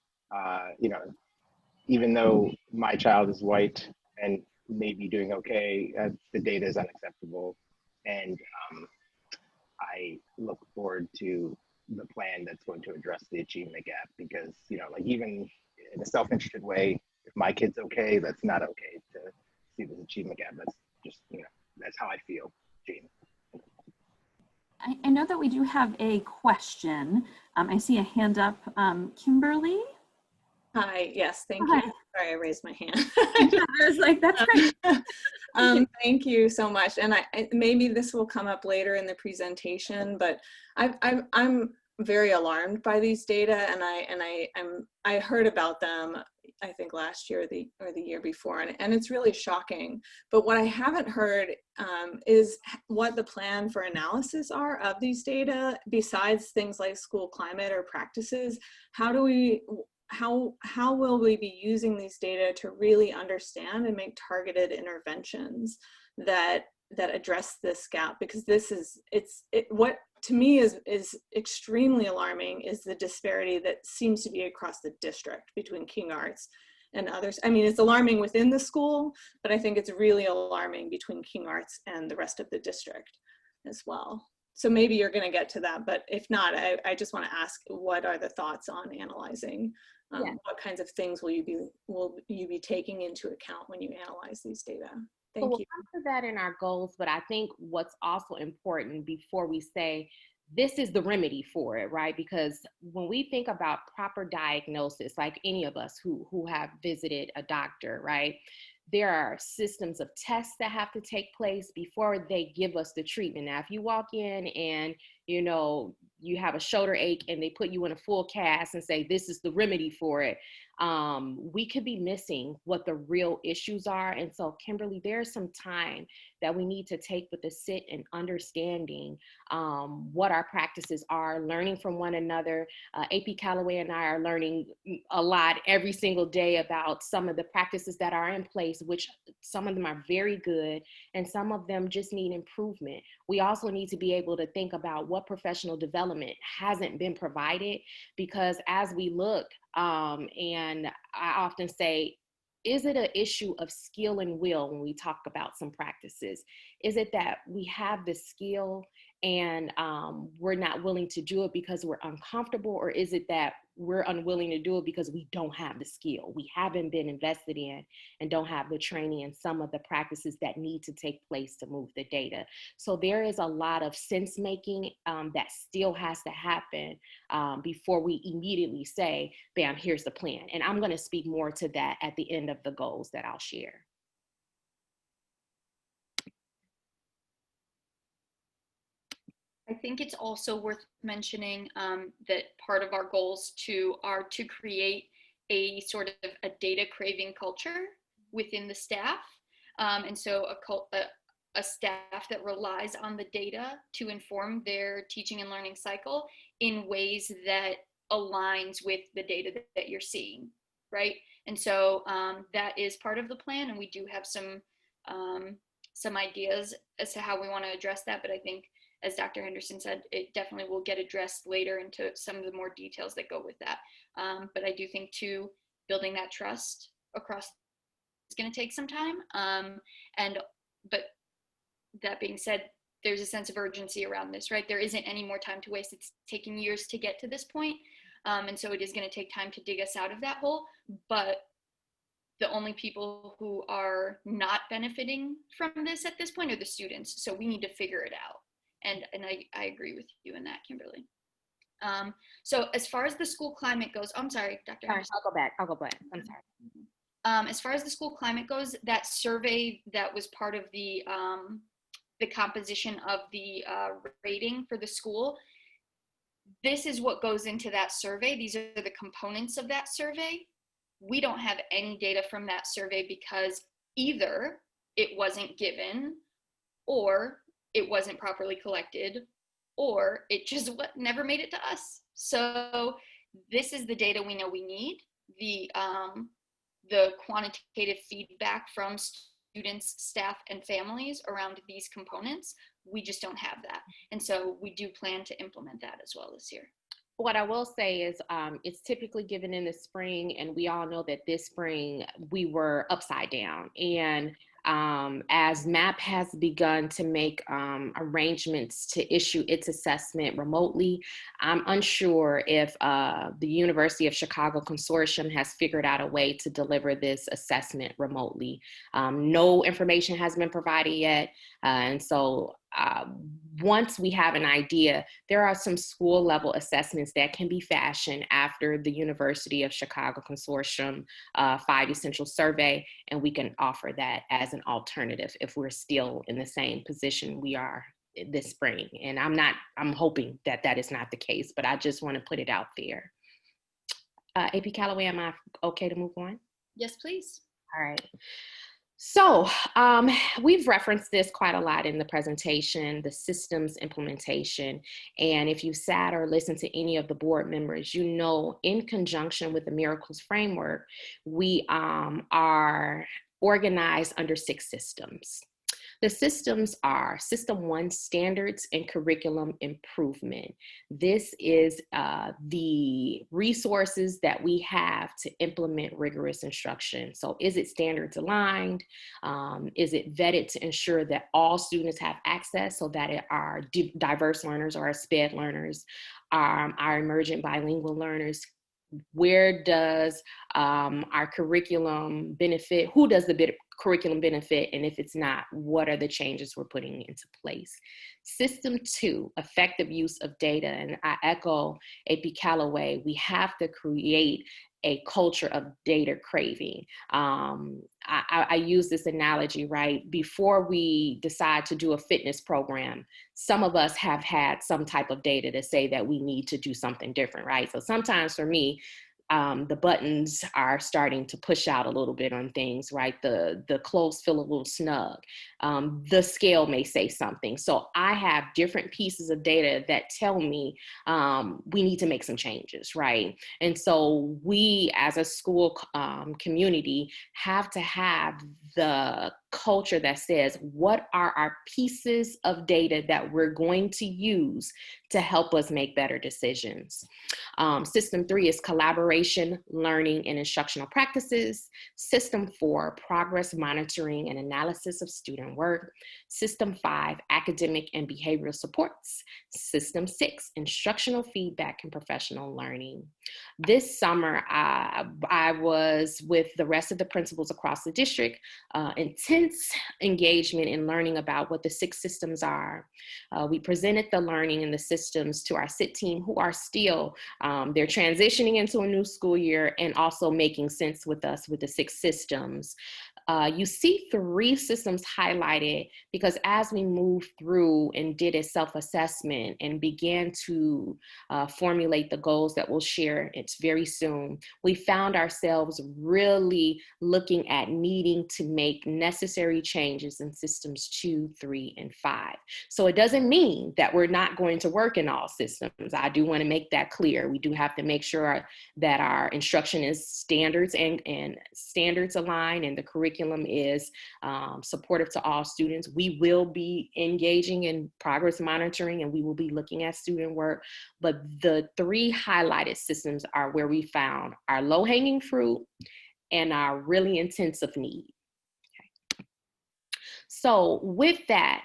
even though my child is white and may be doing okay, the data is unacceptable. And I look forward to the plan that's going to address the achievement gap because, like even in a self-interested way, if my kid's okay, that's not okay to see this achievement gap. That's just, that's how I feel, Jamie. I know that we do have a question. I see a hand up. Kimberly? Hi, yes, thank Hi. you. Sorry, I raised my hand. I was like, that's great. Thank you so much. And maybe this will come up later in the presentation, but I'm very alarmed by these data, and I heard about them, I think last year or the year before, and it's really shocking. But what I haven't heard is what the plan for analysis are of these data, besides things like school climate or practices. How will we be using these data to really understand and make targeted interventions that address this gap? Because what to me is extremely alarming is the disparity that seems to be across the district between King Arts and others. I mean, it's alarming within the school, but I think it's really alarming between King Arts and the rest of the district as well. So maybe you're going to get to that, but if not, I just want to ask, what are the thoughts on analyzing? What kinds of things will you be taking into account when you analyze these data? Thank you. We'll come to that in our goals, but I think what's also important before we say this is the remedy for it, right? Because when we think about proper diagnosis, like any of us who have visited a doctor, right? There are systems of tests that have to take place before they give us the treatment. Now, if you walk in and, you have a shoulder ache and they put you in a full cast and say, this is the remedy for it, we could be missing what the real issues are. And so, Kimberly, there's some time that we need to take with the sit and understanding what our practices are, learning from one another. A.P. Calloway and I are learning a lot every single day about some of the practices that are in place, which some of them are very good and some of them just need improvement. We also need to be able to think about what professional development hasn't been provided, because as we look, and I often say, is it an issue of skill and will when we talk about some practices? Is it that we have the skill and we're not willing to do it because we're uncomfortable? Or is it that we're unwilling to do it because we don't have the skill? We haven't been invested in and don't have the training and some of the practices that need to take place to move the data. So there is a lot of sense making that still has to happen before we immediately say, bam, here's the plan. And I'm going to speak more to that at the end of the goals that I'll share. I think it's also worth mentioning that part of our goals are to create a sort of a data craving culture within the staff. And so a staff that relies on the data to inform their teaching and learning cycle in ways that aligns with the data that you're seeing, right? And so that is part of the plan, and we do have some ideas as to how we want to address that, but I think, as Dr. Henderson said, it definitely will get addressed later into some of the more details that go with that. But I do think, too, building that trust across is going to take some time. But that being said, there's a sense of urgency around this, right? There isn't any more time to waste. It's taking years to get to this point. And so it is going to take time to dig us out of that hole. But the only people who are not benefiting from this at this point are the students. So we need to figure it out. And I agree with you in that, Kimberly. So as far as the school climate goes, I'm sorry, Dr. Henderson. I'll go back. I'm sorry. As far as the school climate goes, that survey that was part of the composition of the rating for the school, this is what goes into that survey. These are the components of that survey. We don't have any data from that survey because either it wasn't given, or it wasn't properly collected, or it just never made it to us. So this is the data we know we need. The quantitative feedback from students, staff, and families around these components, we just don't have that. And so we do plan to implement that as well this year. What I will say is it's typically given in the spring, and we all know that this spring we were upside down. And as MAP has begun to make arrangements to issue its assessment remotely, I'm unsure if the University of Chicago Consortium has figured out a way to deliver this assessment remotely. No information has been provided yet. And so once we have an idea, there are some school level assessments that can be fashioned after the University of Chicago Consortium 5 Essential Survey, and we can offer that as an alternative if we're still in the same position we are this spring. And I'm hoping that that is not the case, but I just want to put it out there. AP Calloway, am I okay to move on? Yes, please. All right. So we've referenced this quite a lot in the presentation, the systems implementation. And if you sat or listened to any of the board members, you know, in conjunction with the Miracles Framework, we are organized under 6 systems. The systems are System 1, Standards and Curriculum Improvement. This is the resources that we have to implement rigorous instruction. So is it standards aligned? Is it vetted to ensure that all students have access, so that our diverse learners or our SPED learners, our emergent bilingual learners? Where does our curriculum benefit? Who does the curriculum benefit? And if it's not, what are the changes we're putting into place? System 2, effective use of data. And I echo AP Calloway, we have to create a culture of data craving. I use this analogy, right? Before we decide to do a fitness program, some of us have had some type of data to say that we need to do something different, right? So sometimes for me, the buttons are starting to push out a little bit on things, right? The clothes feel a little snug. The scale may say something. So I have different pieces of data that tell me we need to make some changes, right? And so we as a school community have to have the culture that says, what are our pieces of data that we're going to use to help us make better decisions? System 3 is collaboration, learning, and instructional practices. System 4, progress monitoring and analysis of student work. System 5, academic and behavioral supports. System 6, instructional feedback and professional learning. This summer, I was with the rest of the principals across the district, intense engagement in learning about what the 6 systems are. We presented the learning and the systems to our SIT team, who are still, they're transitioning into a new school year and also making sense with us with the 6 systems. You see 3 systems highlighted because as we moved through and did a self-assessment and began to formulate the goals that we'll share it's very soon, we found ourselves really looking at needing to make necessary changes in systems 2, 3, and 5. So it doesn't mean that we're not going to work in all systems. I do want to make that clear. We do have to make sure that our instruction is standards and standards aligned and the curriculum is supportive to all students. We will be engaging in progress monitoring and we will be looking at student work, but the 3 highlighted systems are where we found our low-hanging fruit and our really intensive need. So with that,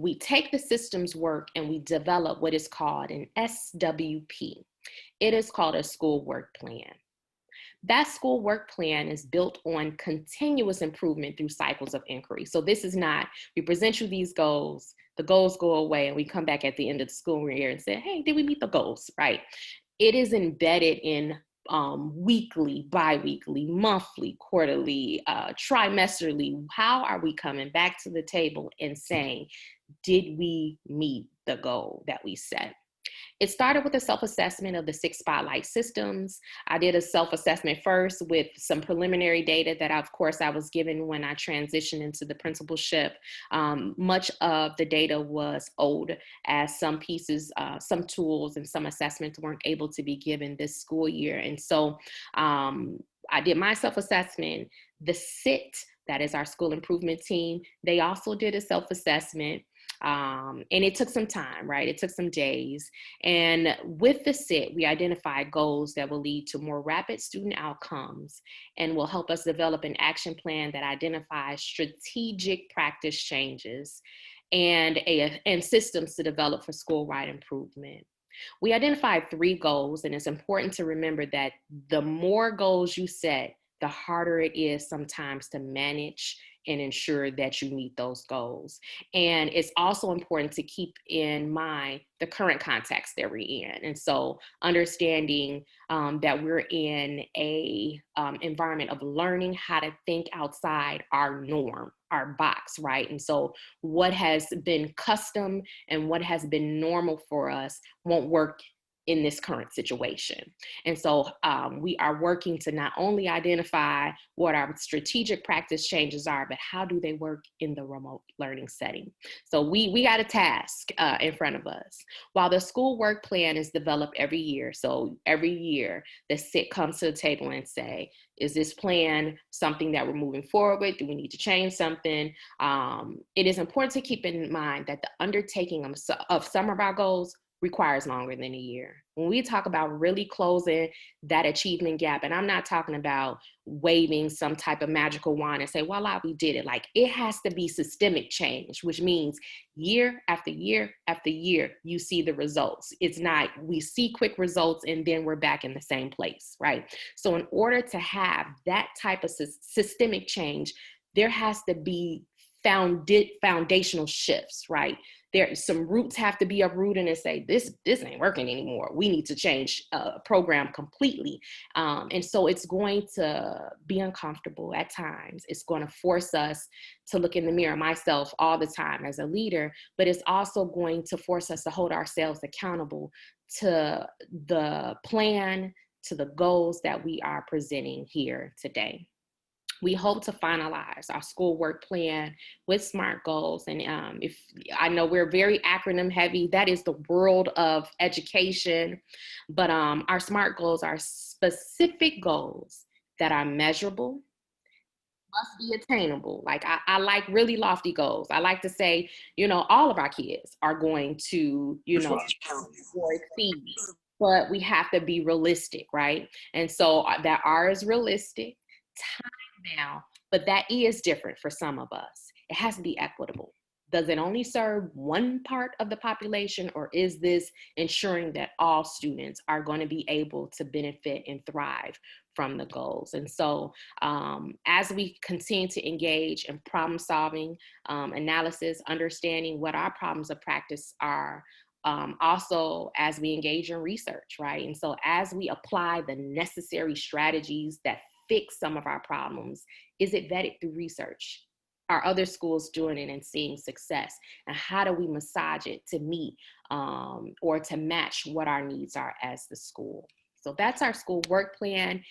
we take the systems work and we develop what is called an SWP. It is called a school work plan. That school work plan is built on continuous improvement through cycles of inquiry. So this is not, we present you these goals, the goals go away and we come back at the end of the school year and say, hey, did we meet the goals, right? It is embedded in weekly, bi-weekly, monthly, quarterly, trimesterly. How are we coming back to the table and saying, did we meet the goal that we set? It started with a self-assessment of the 6 spotlight systems. I did a self-assessment first with some preliminary data that, of course, I was given when I transitioned into the principalship. Much of the data was old, as some pieces, some tools and some assessments weren't able to be given this school year. And so I did my self-assessment. The SIT, that is our school improvement team, they also did a self-assessment. And it took some time, right? It took some days. And with the SIT, we identified goals that will lead to more rapid student outcomes and will help us develop an action plan that identifies strategic practice changes and systems to develop for school-wide improvement. We identified 3 goals, and it's important to remember that the more goals you set, the harder it is sometimes to manage and ensure that you meet those goals. And it's also important to keep in mind the current context that we're in. And so understanding that we're in a environment of learning how to think outside our norm, our box, right? And so what has been custom and what has been normal for us won't work in this current situation. And so we are working to not only identify what our strategic practice changes are, but how do they work in the remote learning setting? So we got a task in front of us. While the school work plan is developed every year, so every year the SIT comes to the table and say, is this plan something that we're moving forward with? Do we need to change something? It is important to keep in mind that the undertaking of some of our goals requires longer than a year. When we talk about really closing that achievement gap, and I'm not talking about waving some type of magical wand and say, voila, we did it. Like, it has to be systemic change, which means year after year after year, you see the results. It's not, we see quick results and then we're back in the same place, right? So in order to have that type of systemic change, there has to be foundational shifts, right? There, some roots have to be uprooted and say, this ain't working anymore. We need to change a program completely. And so it's going to be uncomfortable at times. It's going to force us to look in the mirror, myself all the time as a leader, but it's also going to force us to hold ourselves accountable to the plan, to the goals that we are presenting here today. We hope to finalize our school work plan with SMART goals. And if I know we're very acronym heavy, that is the world of education, but our SMART goals are specific goals that are measurable, must be attainable. Like I like really lofty goals. I like to say, all of our kids are going to, or exceed, but we have to be realistic, right? And so that R is realistic. Now, but that is different for some of us. It has to be equitable. Does it only serve one part of the population, or is this ensuring that all students are going to be able to benefit and thrive from the goals? And so as we continue to engage in problem solving, analysis, understanding what our problems of practice are, also as we engage in research, right? And so as we apply the necessary strategies that fix some of our problems? Is it vetted through research? Are other schools doing it and seeing success? And how do we massage it to meet or to match what our needs are as the school? So that's our school work plan.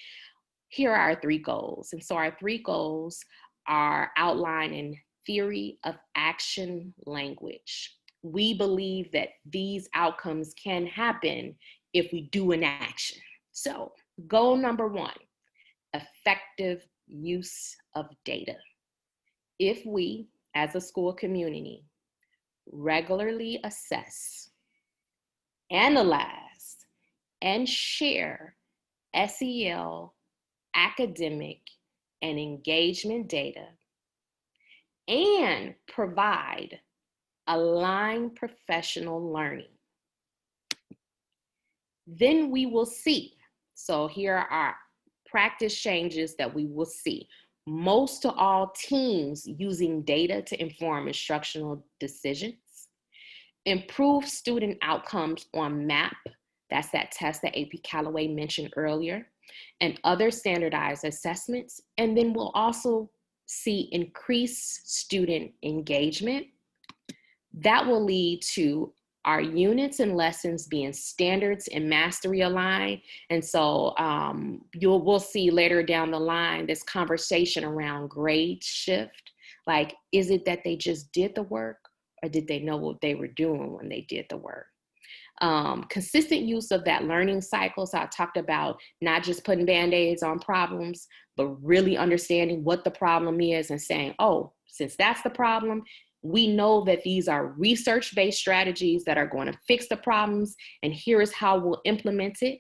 Here are our 3 goals. And so our 3 goals are outlined in theory of action language. We believe that these outcomes can happen if we do an action. So goal number 1, effective use of data. If we, as a school community, regularly assess, analyze, and share SEL, academic, and engagement data, and provide aligned professional learning, then we will see. So here are practice changes that we will see. Most to all teams using data to inform instructional decisions. Improve student outcomes on MAP, that's that test that AP Calloway mentioned earlier, and other standardized assessments. And then we'll also see increased student engagement. That will lead to our units and lessons being standards and mastery aligned. And so we'll see later down the line this conversation around grade shift. Like, is it that they just did the work, or did they know what they were doing when they did the work? Consistent use of that learning cycle. So I talked about not just putting Band-Aids on problems, but really understanding what the problem is and saying, oh, since that's the problem, we know that these are research-based strategies that are going to fix the problems, and here is how we'll implement it.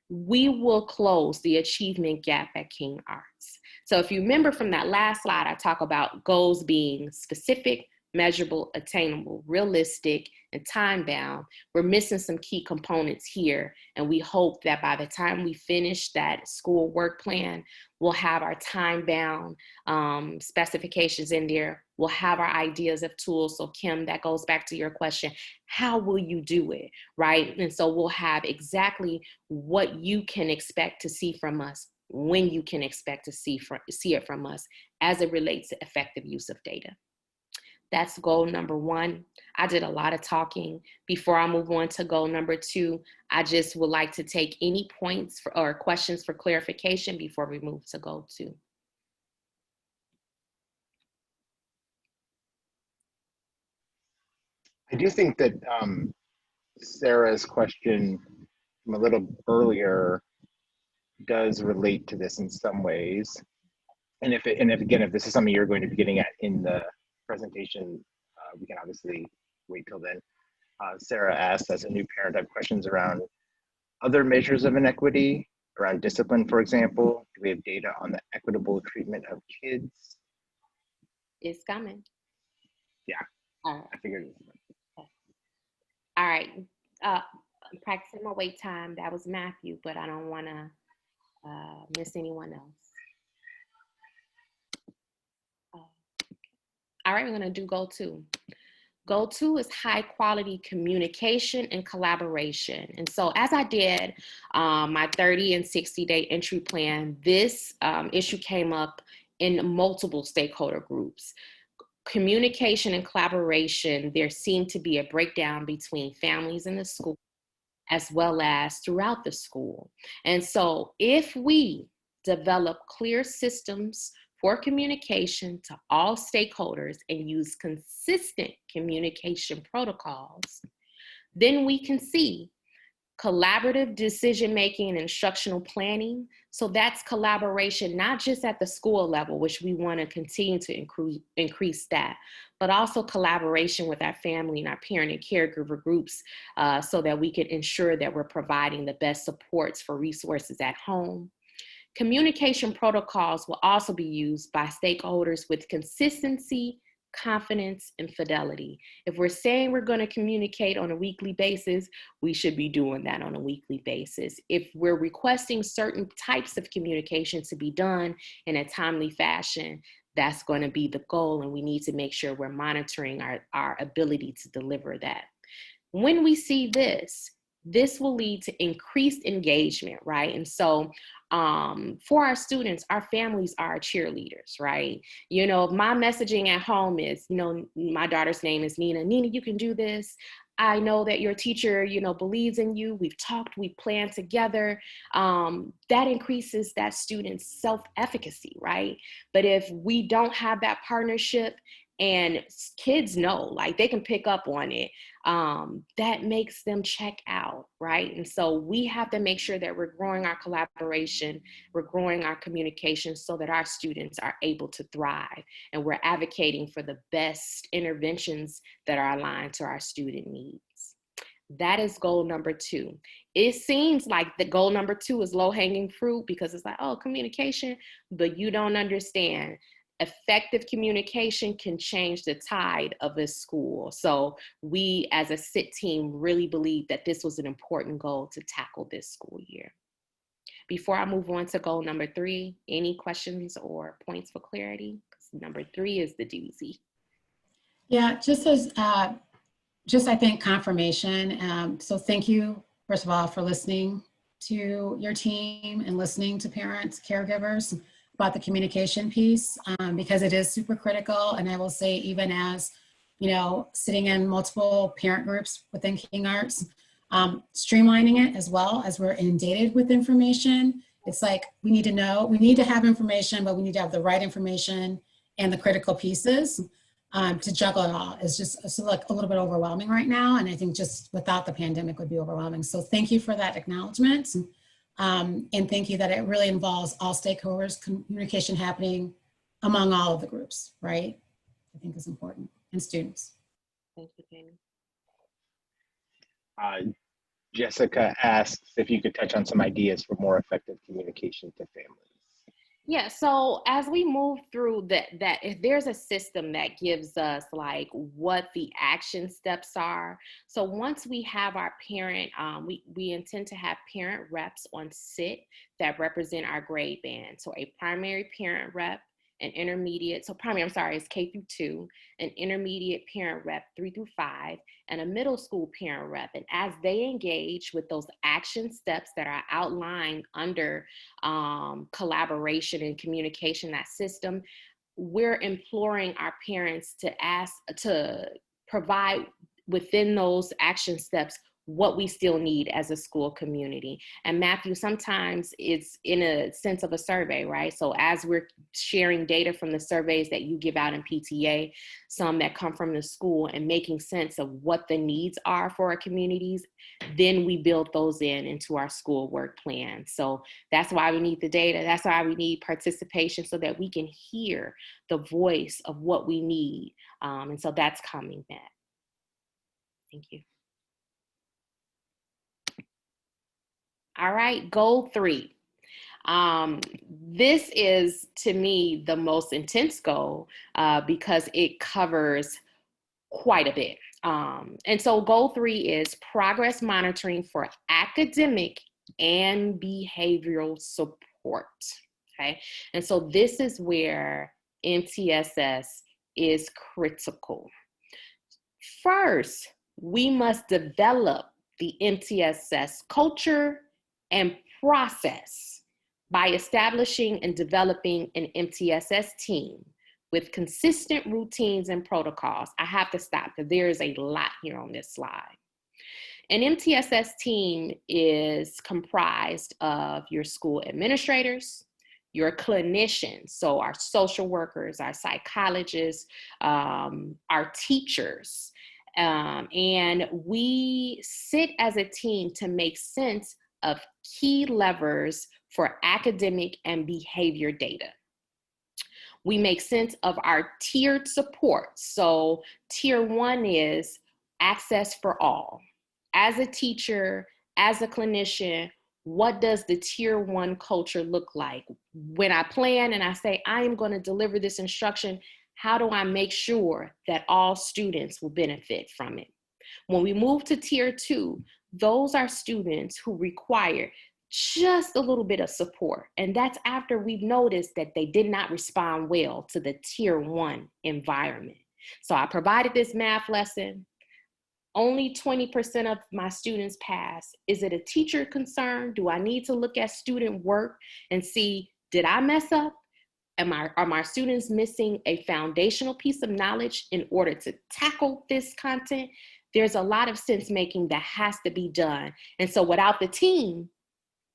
We will close the achievement gap at King Arts. So if you remember from that last slide, I talk about goals being specific, measurable, attainable, realistic, and time-bound. We're missing some key components here, and we hope that by the time we finish that school work plan, we'll have our time-bound specifications in there. We'll have our ideas of tools. So Kim, that goes back to your question, how will you do it, right? And so we'll have exactly what you can expect to see from us, when you can expect to see it from us as it relates to effective use of data. That's goal number 1. I did a lot of talking. Before I move on to goal number 2, I just would like to take any points or questions for clarification before we move to goal 2. I do think that Sarah's question from a little earlier does relate to this in some ways. And if this is something you're going to be getting at in the presentation, we can obviously wait till then. Sarah asked, as a new parent, I have questions around other measures of inequity, around discipline, for example. Do we have data on the equitable treatment of kids? It's coming. Yeah, I figured it was. All right, practicing my wait time. That was Matthew, but I don't want to miss anyone else. All right, we're going to do goal 2. Goal 2 is high quality communication and collaboration. And so as I did my 30 and 60-day entry plan, this issue came up in multiple stakeholder groups. Communication and collaboration, there seemed to be a breakdown between families in the school as well as throughout the school. And so if we develop clear systems for communication to all stakeholders and use consistent communication protocols, then we can see collaborative decision-making and instructional planning. So that's collaboration, not just at the school level, which we want to continue to increase that, but also collaboration with our family and our parent and caregiver groups so that we can ensure that we're providing the best supports for resources at home. Communication protocols will also be used by stakeholders with consistency, confidence, and fidelity. If we're saying we're going to communicate on a weekly basis, we should be doing that on a weekly basis. If we're requesting certain types of communication to be done in a timely fashion, that's going to be the goal, and we need to make sure we're monitoring our ability to deliver that. When we see this, this will lead to increased engagement, right? And so for our students, our families are our cheerleaders, right? You know, if my messaging at home is, you know, my daughter's name is Nina. Nina, you can do this. I know that your teacher, you know, believes in you. We've talked, we've planned together. That increases that student's self-efficacy, right? But if we don't have that partnership, and kids know, like they can pick up on it, that makes them check out, right? And so we have to make sure that we're growing our collaboration, we're growing our communication so that our students are able to thrive, and we're advocating for the best interventions that are aligned to our student needs. That is goal number 2. It seems like the goal number 2 is low-hanging fruit because it's like, oh, communication, but you don't understand. Effective communication can change the tide of a school. So we as a SIT team really believe that this was an important goal to tackle this school year. Before I move on to goal number 3, any questions or points for clarity? Because number 3 is the doozy. Yeah, just as, I think confirmation. So thank you, first of all, for listening to your team and listening to parents, caregivers about the communication piece, because it is super critical. And I will say, even as, you know, sitting in multiple parent groups within King Arts, streamlining it as well as we're inundated with information. It's like, we need to know, we need to have information, but we need to have the right information and the critical pieces to juggle it all. It's like a little bit overwhelming right now. And I think just without the pandemic would be overwhelming. So thank you for that acknowledgement. And thank you that it really involves all stakeholders, communication happening among all of the groups, right? I think is important, and students. Thank you, Jamie. Jessica asks if you could touch on some ideas for more effective communication to families. Yeah, so as we move through that if there's a system that gives us like what the action steps are. So once we have our parent, we intend to have parent reps on SIT that represent our grade band. So a primary parent rep, an intermediate, so primary, I'm sorry, is K through 2, an intermediate parent rep 3 through 5, and a middle school parent rep. And as they engage with those action steps that are outlined under collaboration and communication, that system, we're imploring our parents to provide within those action steps what we still need as a school community. And Matthew, sometimes it's in a sense of a survey, right? So as we're sharing data from the surveys that you give out in PTA, some that come from the school, and making sense of what the needs are for our communities, then we build those into our school work plan. So that's why we need the data. That's why we need participation, so that we can hear the voice of what we need. And so that's coming back. Thank you. All right, goal 3. This is, to me, the most intense goal because it covers quite a bit. And so goal 3 is progress monitoring for academic and behavioral support, okay? And so this is where MTSS is critical. First, we must develop the MTSS culture and process by establishing and developing an MTSS team with consistent routines and protocols. I have to stop because there is a lot here on this slide. An MTSS team is comprised of your school administrators, your clinicians, so our social workers, our psychologists, our teachers, and we sit as a team to make sense of key levers for academic and behavior data. We make sense of our tiered support. So tier 1 is access for all. As a teacher, as a clinician, what does the tier 1 culture look like? When I plan and I say, I am going to deliver this instruction, how do I make sure that all students will benefit from it? When we move to tier 2, those are students who require just a little bit of support. And that's after we've noticed that they did not respond well to the tier 1 environment. So I provided this math lesson. only 20% of my students pass. Is it a teacher concern? Do I need to look at student work and see, did I mess up? Are my students missing a foundational piece of knowledge in order to tackle this content? There's a lot of sense making that has to be done. And so without the team,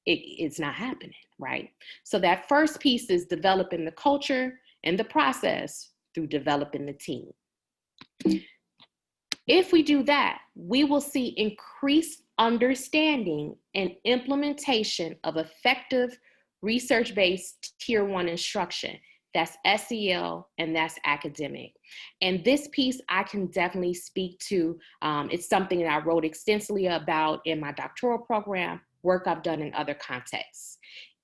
it's not happening, right? So that first piece is developing the culture and the process through developing the team. If we do that, we will see increased understanding and implementation of effective research-based Tier 1 instruction. That's SEL and that's academic. And this piece I can definitely speak to. It's something that I wrote extensively about in my doctoral program, work I've done in other contexts.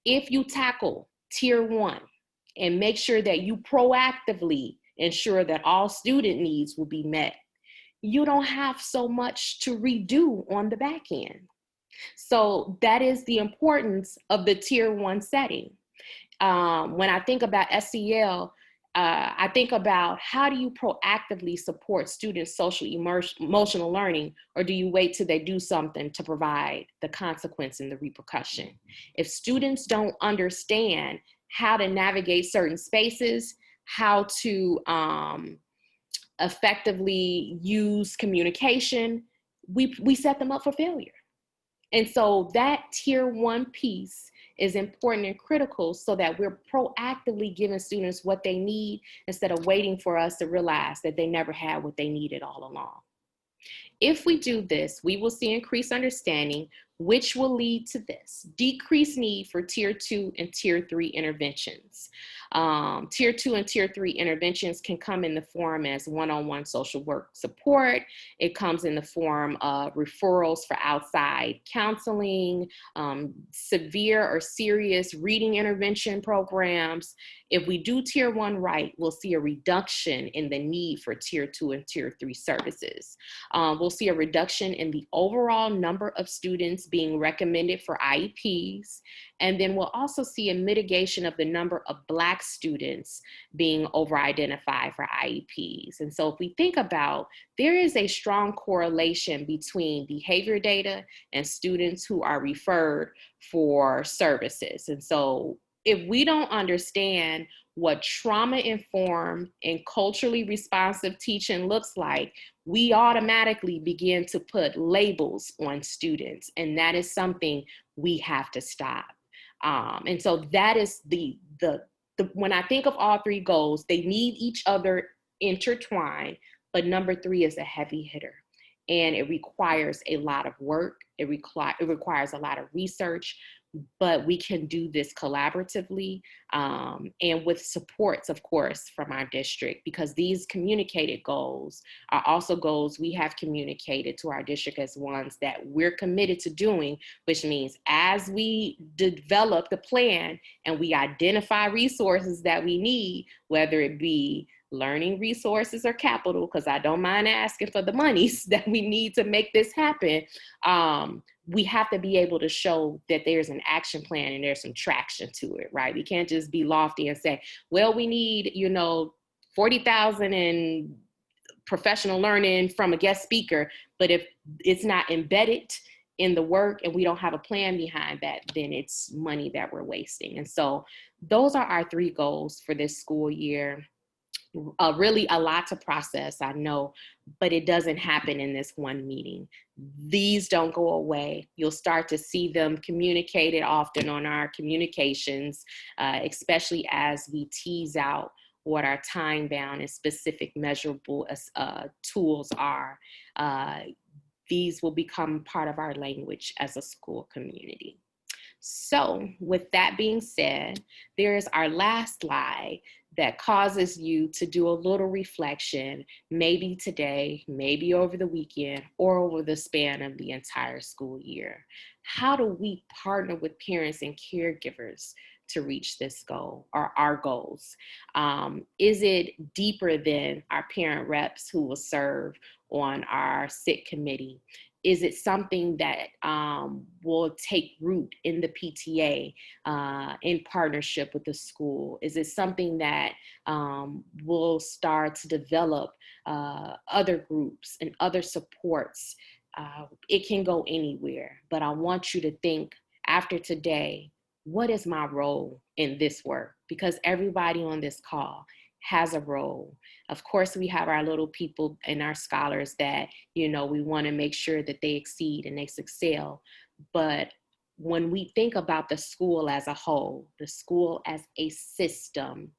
If you tackle Tier 1 and make sure that you proactively ensure that all student needs will be met, you don't have so much to redo on the back end. So that is the importance of the Tier 1 setting. When I think about SEL, I think about how do you proactively support students' social emotional learning, or do you wait till they do something to provide the consequence and the repercussion? If students don't understand how to navigate certain spaces, how to effectively use communication, we set them up for failure. And so that Tier 1 piece is important and critical so that we're proactively giving students what they need instead of waiting for us to realize that they never had what they needed all along. If we do this, we will see increased understanding, which will lead to this: decreased need for Tier 2 and Tier 3 interventions. Tier 2 and Tier 3 interventions can come in the form as one-on-one social work support. It comes in the form of referrals for outside counseling, severe or serious reading intervention programs. If we do Tier 1 right, we'll see a reduction in the need for Tier 2 and Tier 3 services. We'll see a reduction in the overall number of students being recommended for IEPs. And then we'll also see a mitigation of the number of Black students being over-identified for IEPs. And so if we think about, there is a strong correlation between behavior data and students who are referred for services. And so if we don't understand what trauma-informed and culturally responsive teaching looks like, we automatically begin to put labels on students, and that is something we have to stop. And so that is the when I think of all three goals, they need each other intertwined, but number 3 is a heavy hitter, and it requires a lot of work. It requires a lot of research, but we can do this collaboratively and with supports, of course, from our district, because these communicated goals are also goals we have communicated to our district as ones that we're committed to doing, which means as we develop the plan and we identify resources that we need, whether it be learning resources or capital, because I don't mind asking for the monies that we need to make this happen, we have to be able to show that there's an action plan and there's some traction to it, right? We can't just be lofty and say, well, we need, $40,000 in professional learning from a guest speaker, but if it's not embedded in the work and we don't have a plan behind that, then it's money that we're wasting. And so those are our 3 goals for this school year. Really a lot to process, I know, but it doesn't happen in this one meeting. These don't go away. You'll start to see them communicated often on our communications, especially as we tease out what our time-bound and specific measurable tools are. These will become part of our language as a school community. So with that being said, there is our last slide that causes you to do a little reflection, maybe today, maybe over the weekend, or over the span of the entire school year. How do we partner with parents and caregivers to reach this goal, or our goals? Is it deeper than our parent reps who will serve on our SIT committee? Is it something that will take root in the PTA in partnership with the school? Is it something that will start to develop other groups and other supports? It can go anywhere, but I want you to think after today, what is my role in this work? Because everybody on this call has a role. Of course, we have our little people and our scholars that, you know, we want to make sure that they exceed and they excel. But when we think about the school as a whole, the school as a system,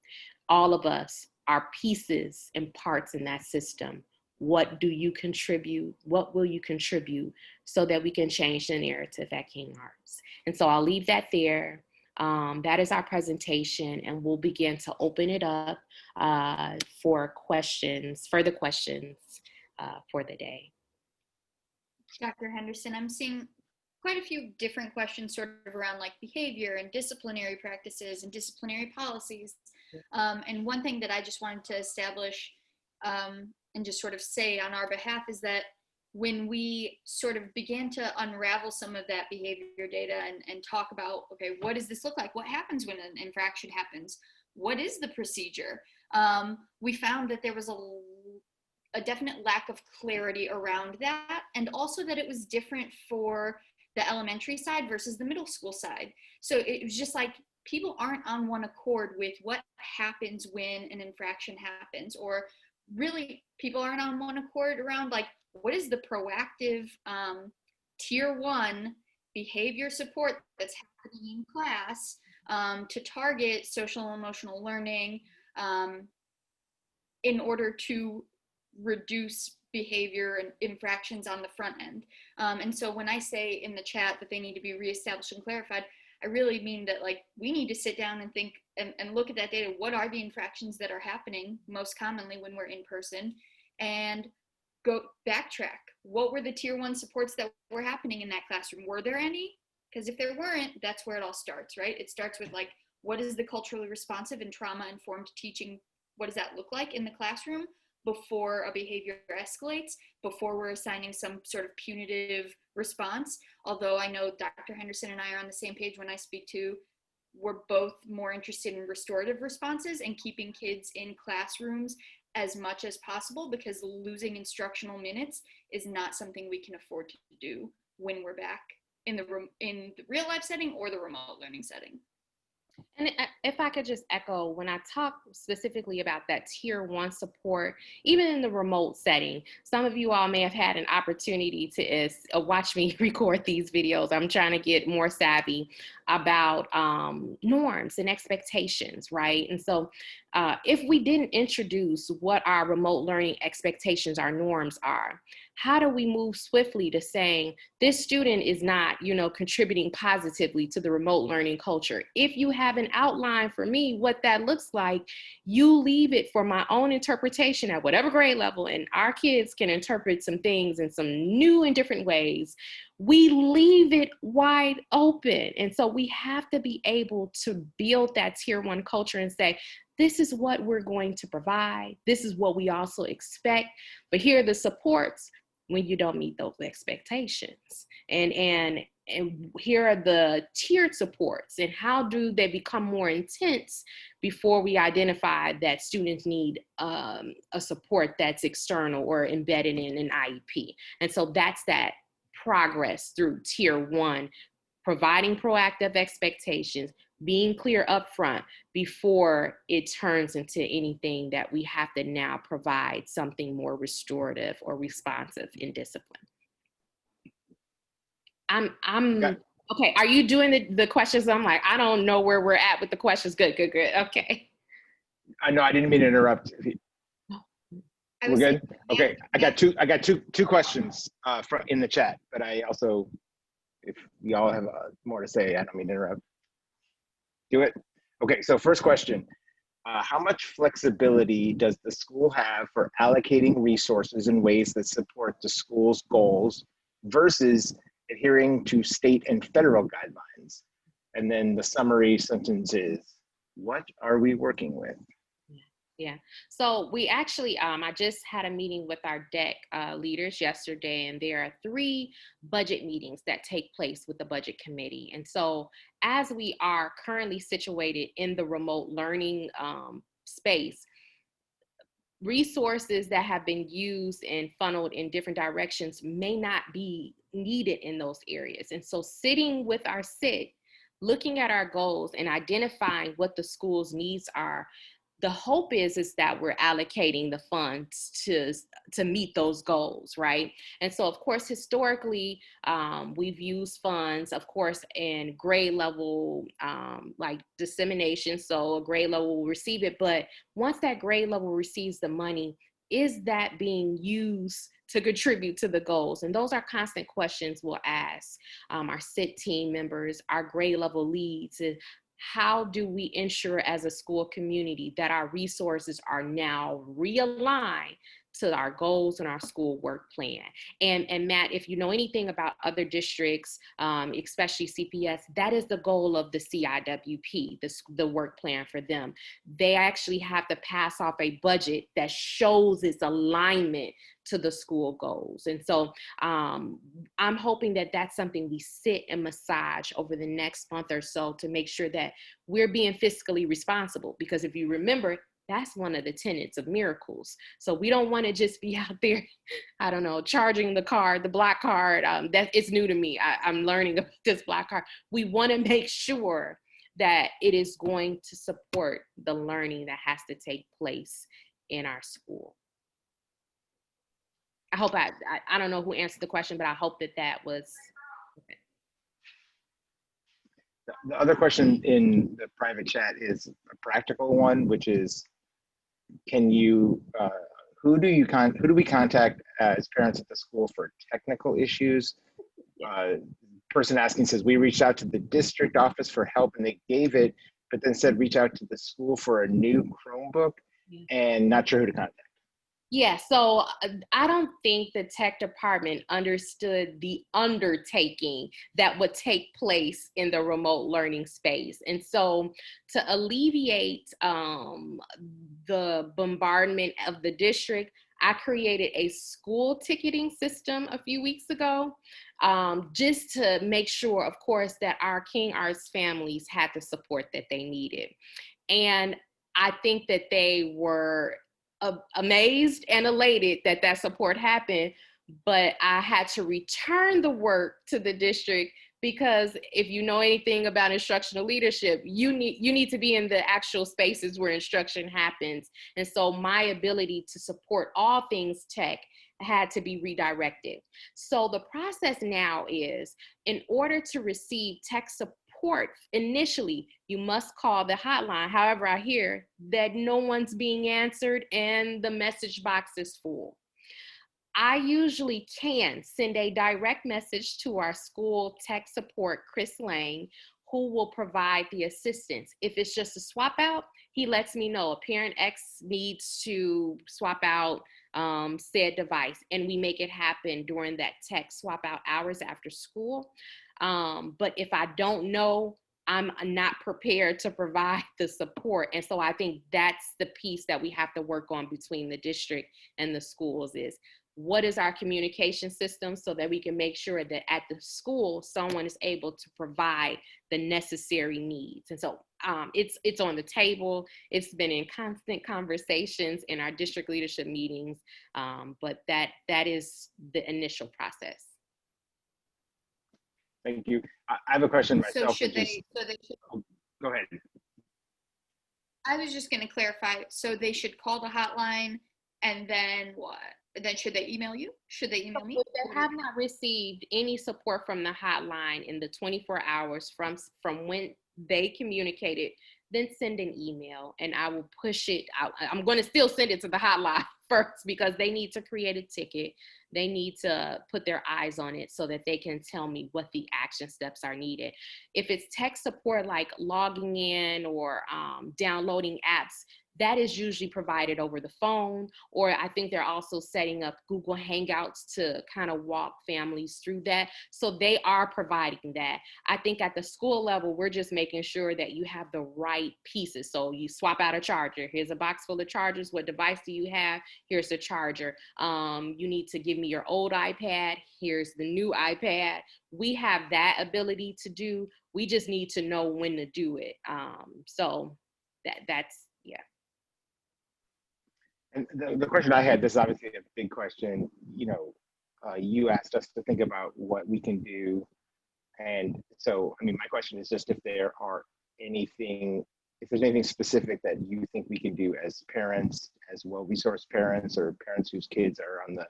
all of us are pieces and parts in that system. What do you contribute? What will you contribute so that we can change the narrative at King Arts? And so I'll leave that there. That is our presentation, and we'll begin to open it up for questions, further questions for the day. Dr. Henderson, I'm seeing quite a few different questions sort of around like behavior and disciplinary practices and disciplinary policies. And one thing that I just wanted to establish and just sort of say on our behalf is that when we sort of began to unravel some of that behavior data and talk about, okay, what does this look like? What happens when an infraction happens? What is the procedure? We found that there was a definite lack of clarity around that, and also that it was different for the elementary side versus the middle school side. So it was just like people aren't on one accord with what happens when an infraction happens, or really people aren't on one accord around like, what is the proactive tier 1 behavior support that's happening in class to target social and emotional learning in order to reduce behavior and infractions on the front end. And so when I say in the chat that they need to be reestablished and clarified, I really mean that like we need to sit down and think and look at that data. What are the infractions that are happening most commonly when we're in person, and go backtrack. What were the tier 1 supports that were happening in that classroom? Were there any? Because if there weren't, that's where it all starts, right? It starts with like, what is the culturally responsive and trauma-informed teaching? What does that look like in the classroom before a behavior escalates, before we're assigning some sort of punitive response? Although I know Dr. Henderson and I are on the same page when I speak to, we're both more interested in restorative responses and keeping kids in classrooms as much as possible, because losing instructional minutes is not something we can afford to do when we're back in the real life setting or the remote learning setting. And if I could just echo, when I talk specifically about that tier 1 support, even in the remote setting, some of you all may have had an opportunity to watch me record these videos. I'm trying to get more savvy about norms and expectations, right? And so if we didn't introduce what our remote learning expectations, our norms are, how do we move swiftly to saying this student is not, you know, contributing positively to the remote learning culture? If you have an outline for me what that looks like, you leave it for my own interpretation at whatever grade level, and our kids can interpret some things in some new and different ways. We leave it wide open. And so we have to be able to build that tier 1 culture and say, this is what we're going to provide. This is what we also expect. But here are the supports when you don't meet those expectations. And here are the tiered supports, and how do they become more intense before we identify that students need a support that's external or embedded in an IEP. And so that's that progress through tier 1, providing proactive expectations, being clear upfront before it turns into anything that we have to now provide something more restorative or responsive in discipline. Okay, are you doing the questions? I'm like, I don't know where we're at with the questions. Good. Okay. I know I didn't mean to interrupt. We're good? Okay, I got two questions in the chat, but I also, if we all have more to say, I don't mean to interrupt. Do it? Okay, so first question. How much flexibility does the school have for allocating resources in ways that support the school's goals versus adhering to state and federal guidelines? And then the summary sentence is, what are we working with? Yeah. So we actually, I just had a meeting with our DEC leaders yesterday, and there are 3 budget meetings that take place with the budget committee. And so as we are currently situated in the remote learning space, resources that have been used and funneled in different directions may not be needed in those areas. And so sitting with our SIT, looking at our goals and identifying what the school's needs are, the hope is that we're allocating the funds to meet those goals, right? And so, of course, historically, we've used funds, of course, in grade level, like dissemination. So a grade level will receive it, but once that grade level receives the money, is that being used to contribute to the goals? And those are constant questions we'll ask our SIT team members, our grade level leads. How do we ensure as a school community that our resources are now realigned to our goals and our school work plan? And Matt, if you know anything about other districts, especially CPS, that is the goal of the CIWP, the work plan for them. They actually have to pass off a budget that shows its alignment to the school goals. And so I'm hoping that that's something we sit and massage over the next month or so to make sure that we're being fiscally responsible. Because if you remember, that's one of the tenets of miracles. So we don't want to just be out there, I don't know, charging the card, the black card. That it's new to me. I'm learning about this black card. We want to make sure that it is going to support the learning that has to take place in our school. I hope I don't know who answered the question, but I hope that was okay. The other question in the private chat is a practical one, which is, can you, who do we contact as parents at the school for technical issues? Person asking says, we reached out to the district office for help and they gave it, but then said reach out to the school for a new Chromebook and not sure who to contact. Yeah, so I don't think the tech department understood the undertaking that would take place in the remote learning space. And so to alleviate the bombardment of the district, I created a school ticketing system a few weeks ago, just to make sure, of course, that our King Arts families had the support that they needed. And I think that they were amazed and elated that that support happened, but I had to return the work to the district because if you know anything about instructional leadership, you need to be in the actual spaces where instruction happens. And so my ability to support all things tech had to be redirected. So the process now is, in order to receive tech support, initially, you must call the hotline. However, I hear that no one's being answered and the message box is full. I usually can send a direct message to our school tech support, Chris Lang, who will provide the assistance. If it's just a swap out, he lets me know a parent X needs to swap out said device, and we make it happen during that tech swap out hours after school. But if I don't know, I'm not prepared to provide the support. And so I think that's the piece that we have to work on between the district and the schools is, what is our communication system so that we can make sure that at the school, someone is able to provide the necessary needs. And so it's on the table. It's been in constant conversations in our district leadership meetings, but that is the initial process. Thank you. I have a question myself. So they should, go ahead. I was just going to clarify. So they should call the hotline and then what? Then should they email you? Should they email me? If they have not received any support from the hotline in the 24 hours from when they communicated, then send an email and I will push it out. I'm going to still send it to the hotline first because they need to create a ticket. They need to put their eyes on it so that they can tell me what the action steps are needed. If it's tech support like logging in or downloading apps, that is usually provided over the phone, or I think they're also setting up Google Hangouts to kind of walk families through that. So they are providing that. I think at the school level, we're just making sure that you have the right pieces. So you swap out a charger. Here's a box full of chargers. What device do you have? Here's the charger. You need to give me your old iPad. Here's the new iPad. We have that ability to do. We just need to know when to do it. So that's, yeah. And the question I had, this is obviously a big question. You asked us to think about what we can do. And so, I mean, my question is just if there's anything specific that you think we can do as parents, as well-resourced parents, or parents whose kids are on the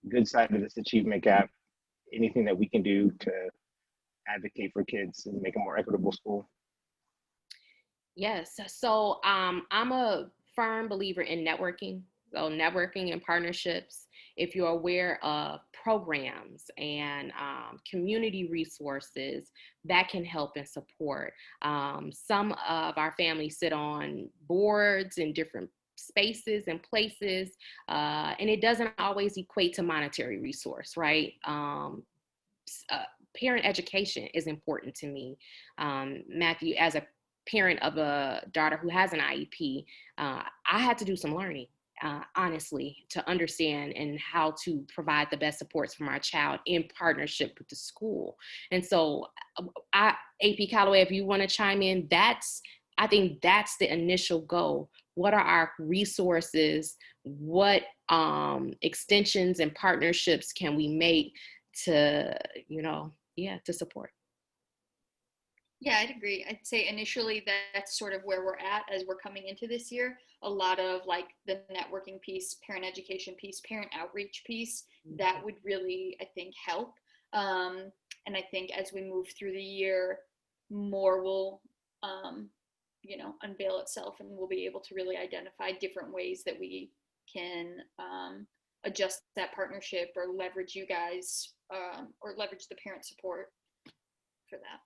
good side of this achievement gap, anything that we can do to advocate for kids and make a more equitable school? Yes. So I'm a firm believer in networking. So networking and partnerships, if you're aware of programs and community resources that can help and support. Some of our families sit on boards in different spaces and places, and it doesn't always equate to monetary resource, right? Parent education is important to me. Matthew, as a parent of a daughter who has an IEP, I had to do some learning, honestly, to understand and how to provide the best supports from our child in partnership with the school. And so AP Calloway, if you want to chime in, I think that's the initial goal. What are our resources? What extensions and partnerships can we make to, to support? Yeah, I'd agree. I'd say initially that's sort of where we're at as we're coming into this year. A lot of like the networking piece, parent education piece, parent outreach piece, that would really, I think, help. And I think as we move through the year, more will, unveil itself, and we'll be able to really identify different ways that we can adjust that partnership or leverage you guys or leverage the parent support for that.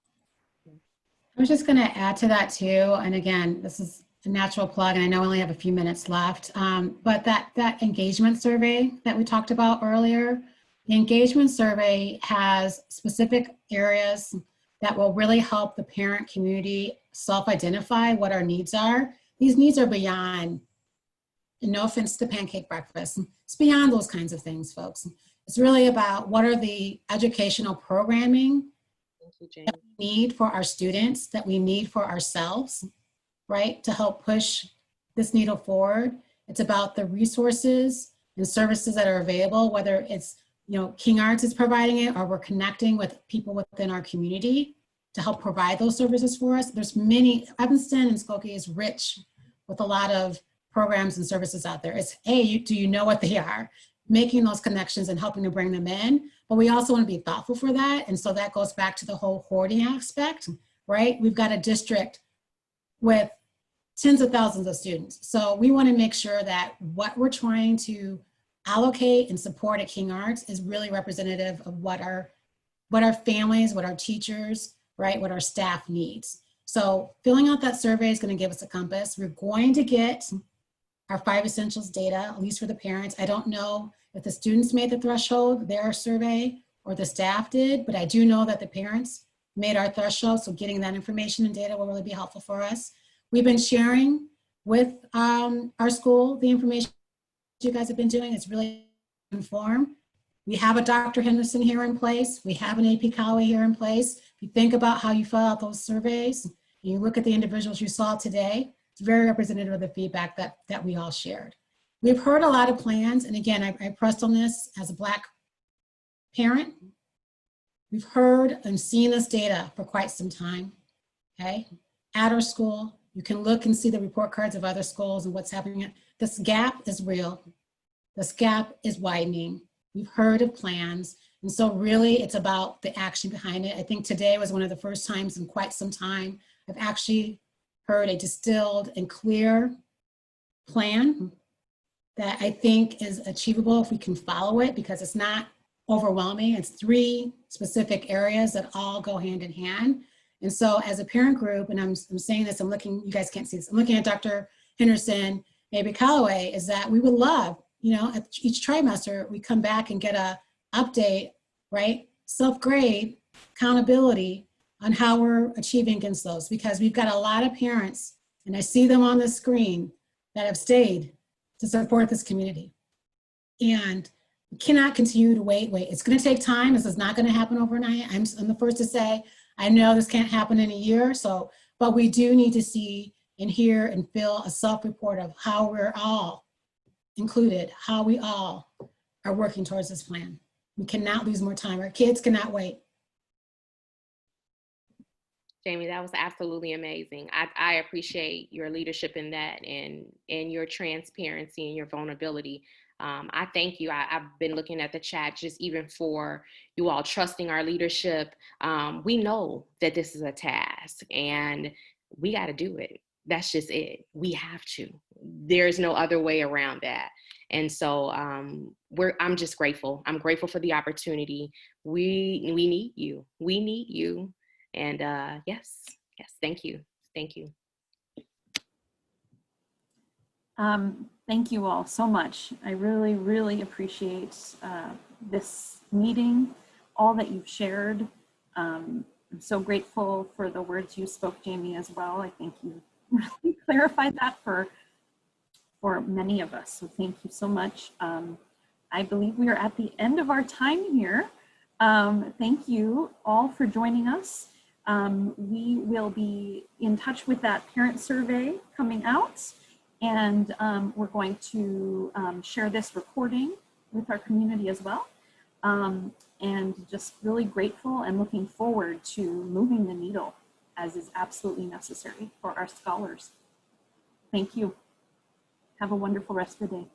I was just going to add to that too. And again, this is a natural plug, and I know we only have a few minutes left, but that engagement survey that we talked about earlier, the engagement survey has specific areas that will really help the parent community self-identify what our needs are. These needs are beyond, no offense to pancake breakfast, it's beyond those kinds of things, folks. It's really about what are the educational programming that we need for our students, that we need for ourselves, right, to help push this needle forward. It's about the resources and services that are available, whether it's, King Arts is providing it, or we're connecting with people within our community to help provide those services for us. There's many, Evanston and Skokie is rich with a lot of programs and services out there. It's, hey, do you know what they are? Making those connections and helping to bring them in. But we also want to be thoughtful for that. And so that goes back to the whole hoarding aspect, right? We've got a district with tens of thousands of students. So we want to make sure that what we're trying to allocate and support at King Arts is really representative of what our families, what our teachers, right, what our staff needs. So filling out that survey is going to give us a compass. We're going to get our 5 essentials data, at least for the parents. I don't know if the students made the threshold, their survey, or the staff did, but I do know that the parents made our threshold, so getting that information and data will really be helpful for us. We've been sharing with our school the information you guys have been doing. It's really informed. We have a Dr. Henderson here in place. We have an AP Calloway here in place. If you think about how you fill out those surveys, and you look at the individuals you saw today, it's very representative of the feedback that we all shared. We've heard a lot of plans, and again, I pressed on this as a Black parent. We've heard and seen this data for quite some time, okay? At our school, you can look and see the report cards of other schools and what's happening. This gap is real. This gap is widening. We've heard of plans, and so really it's about the action behind it. I think today was one of the first times in quite some time I've actually heard a distilled and clear plan that I think is achievable if we can follow it, because it's not overwhelming. It's 3 specific areas that all go hand in hand. And so as a parent group, and I'm saying this, I'm looking, you guys can't see this, I'm looking at Dr. Henderson, maybe Calloway, is that we would love, at each trimester, we come back and get a update, right? Self-grade, accountability on how we're achieving against those, because we've got a lot of parents, and I see them on the screen, that have stayed to support this community. And we cannot continue to wait. It's gonna take time. This is not gonna happen overnight. I'm the first to say, I know this can't happen in a year, but we do need to see and hear and feel a self-report of how we're all included, how we all are working towards this plan. We cannot lose more time. Our kids cannot wait. Jamie, that was absolutely amazing. I appreciate your leadership in that and your transparency and your vulnerability. I thank you. I've been looking at the chat just even for you all trusting our leadership. We know that this is a task and we got to do it. That's just it. We have to. There's no other way around that. And so I'm just grateful. I'm grateful for the opportunity. We need you. We need you. And yes, thank you. Thank you. Thank you all so much. I really, really appreciate this meeting, all that you've shared. I'm so grateful for the words you spoke, Jamie, as well. I think you really clarified that for many of us. So thank you so much. I believe we are at the end of our time here. Thank you all for joining us. We will be in touch with that parent survey coming out, and we're going to share this recording with our community as well. And just really grateful and looking forward to moving the needle as is absolutely necessary for our scholars. Thank you. Have a wonderful rest of the day.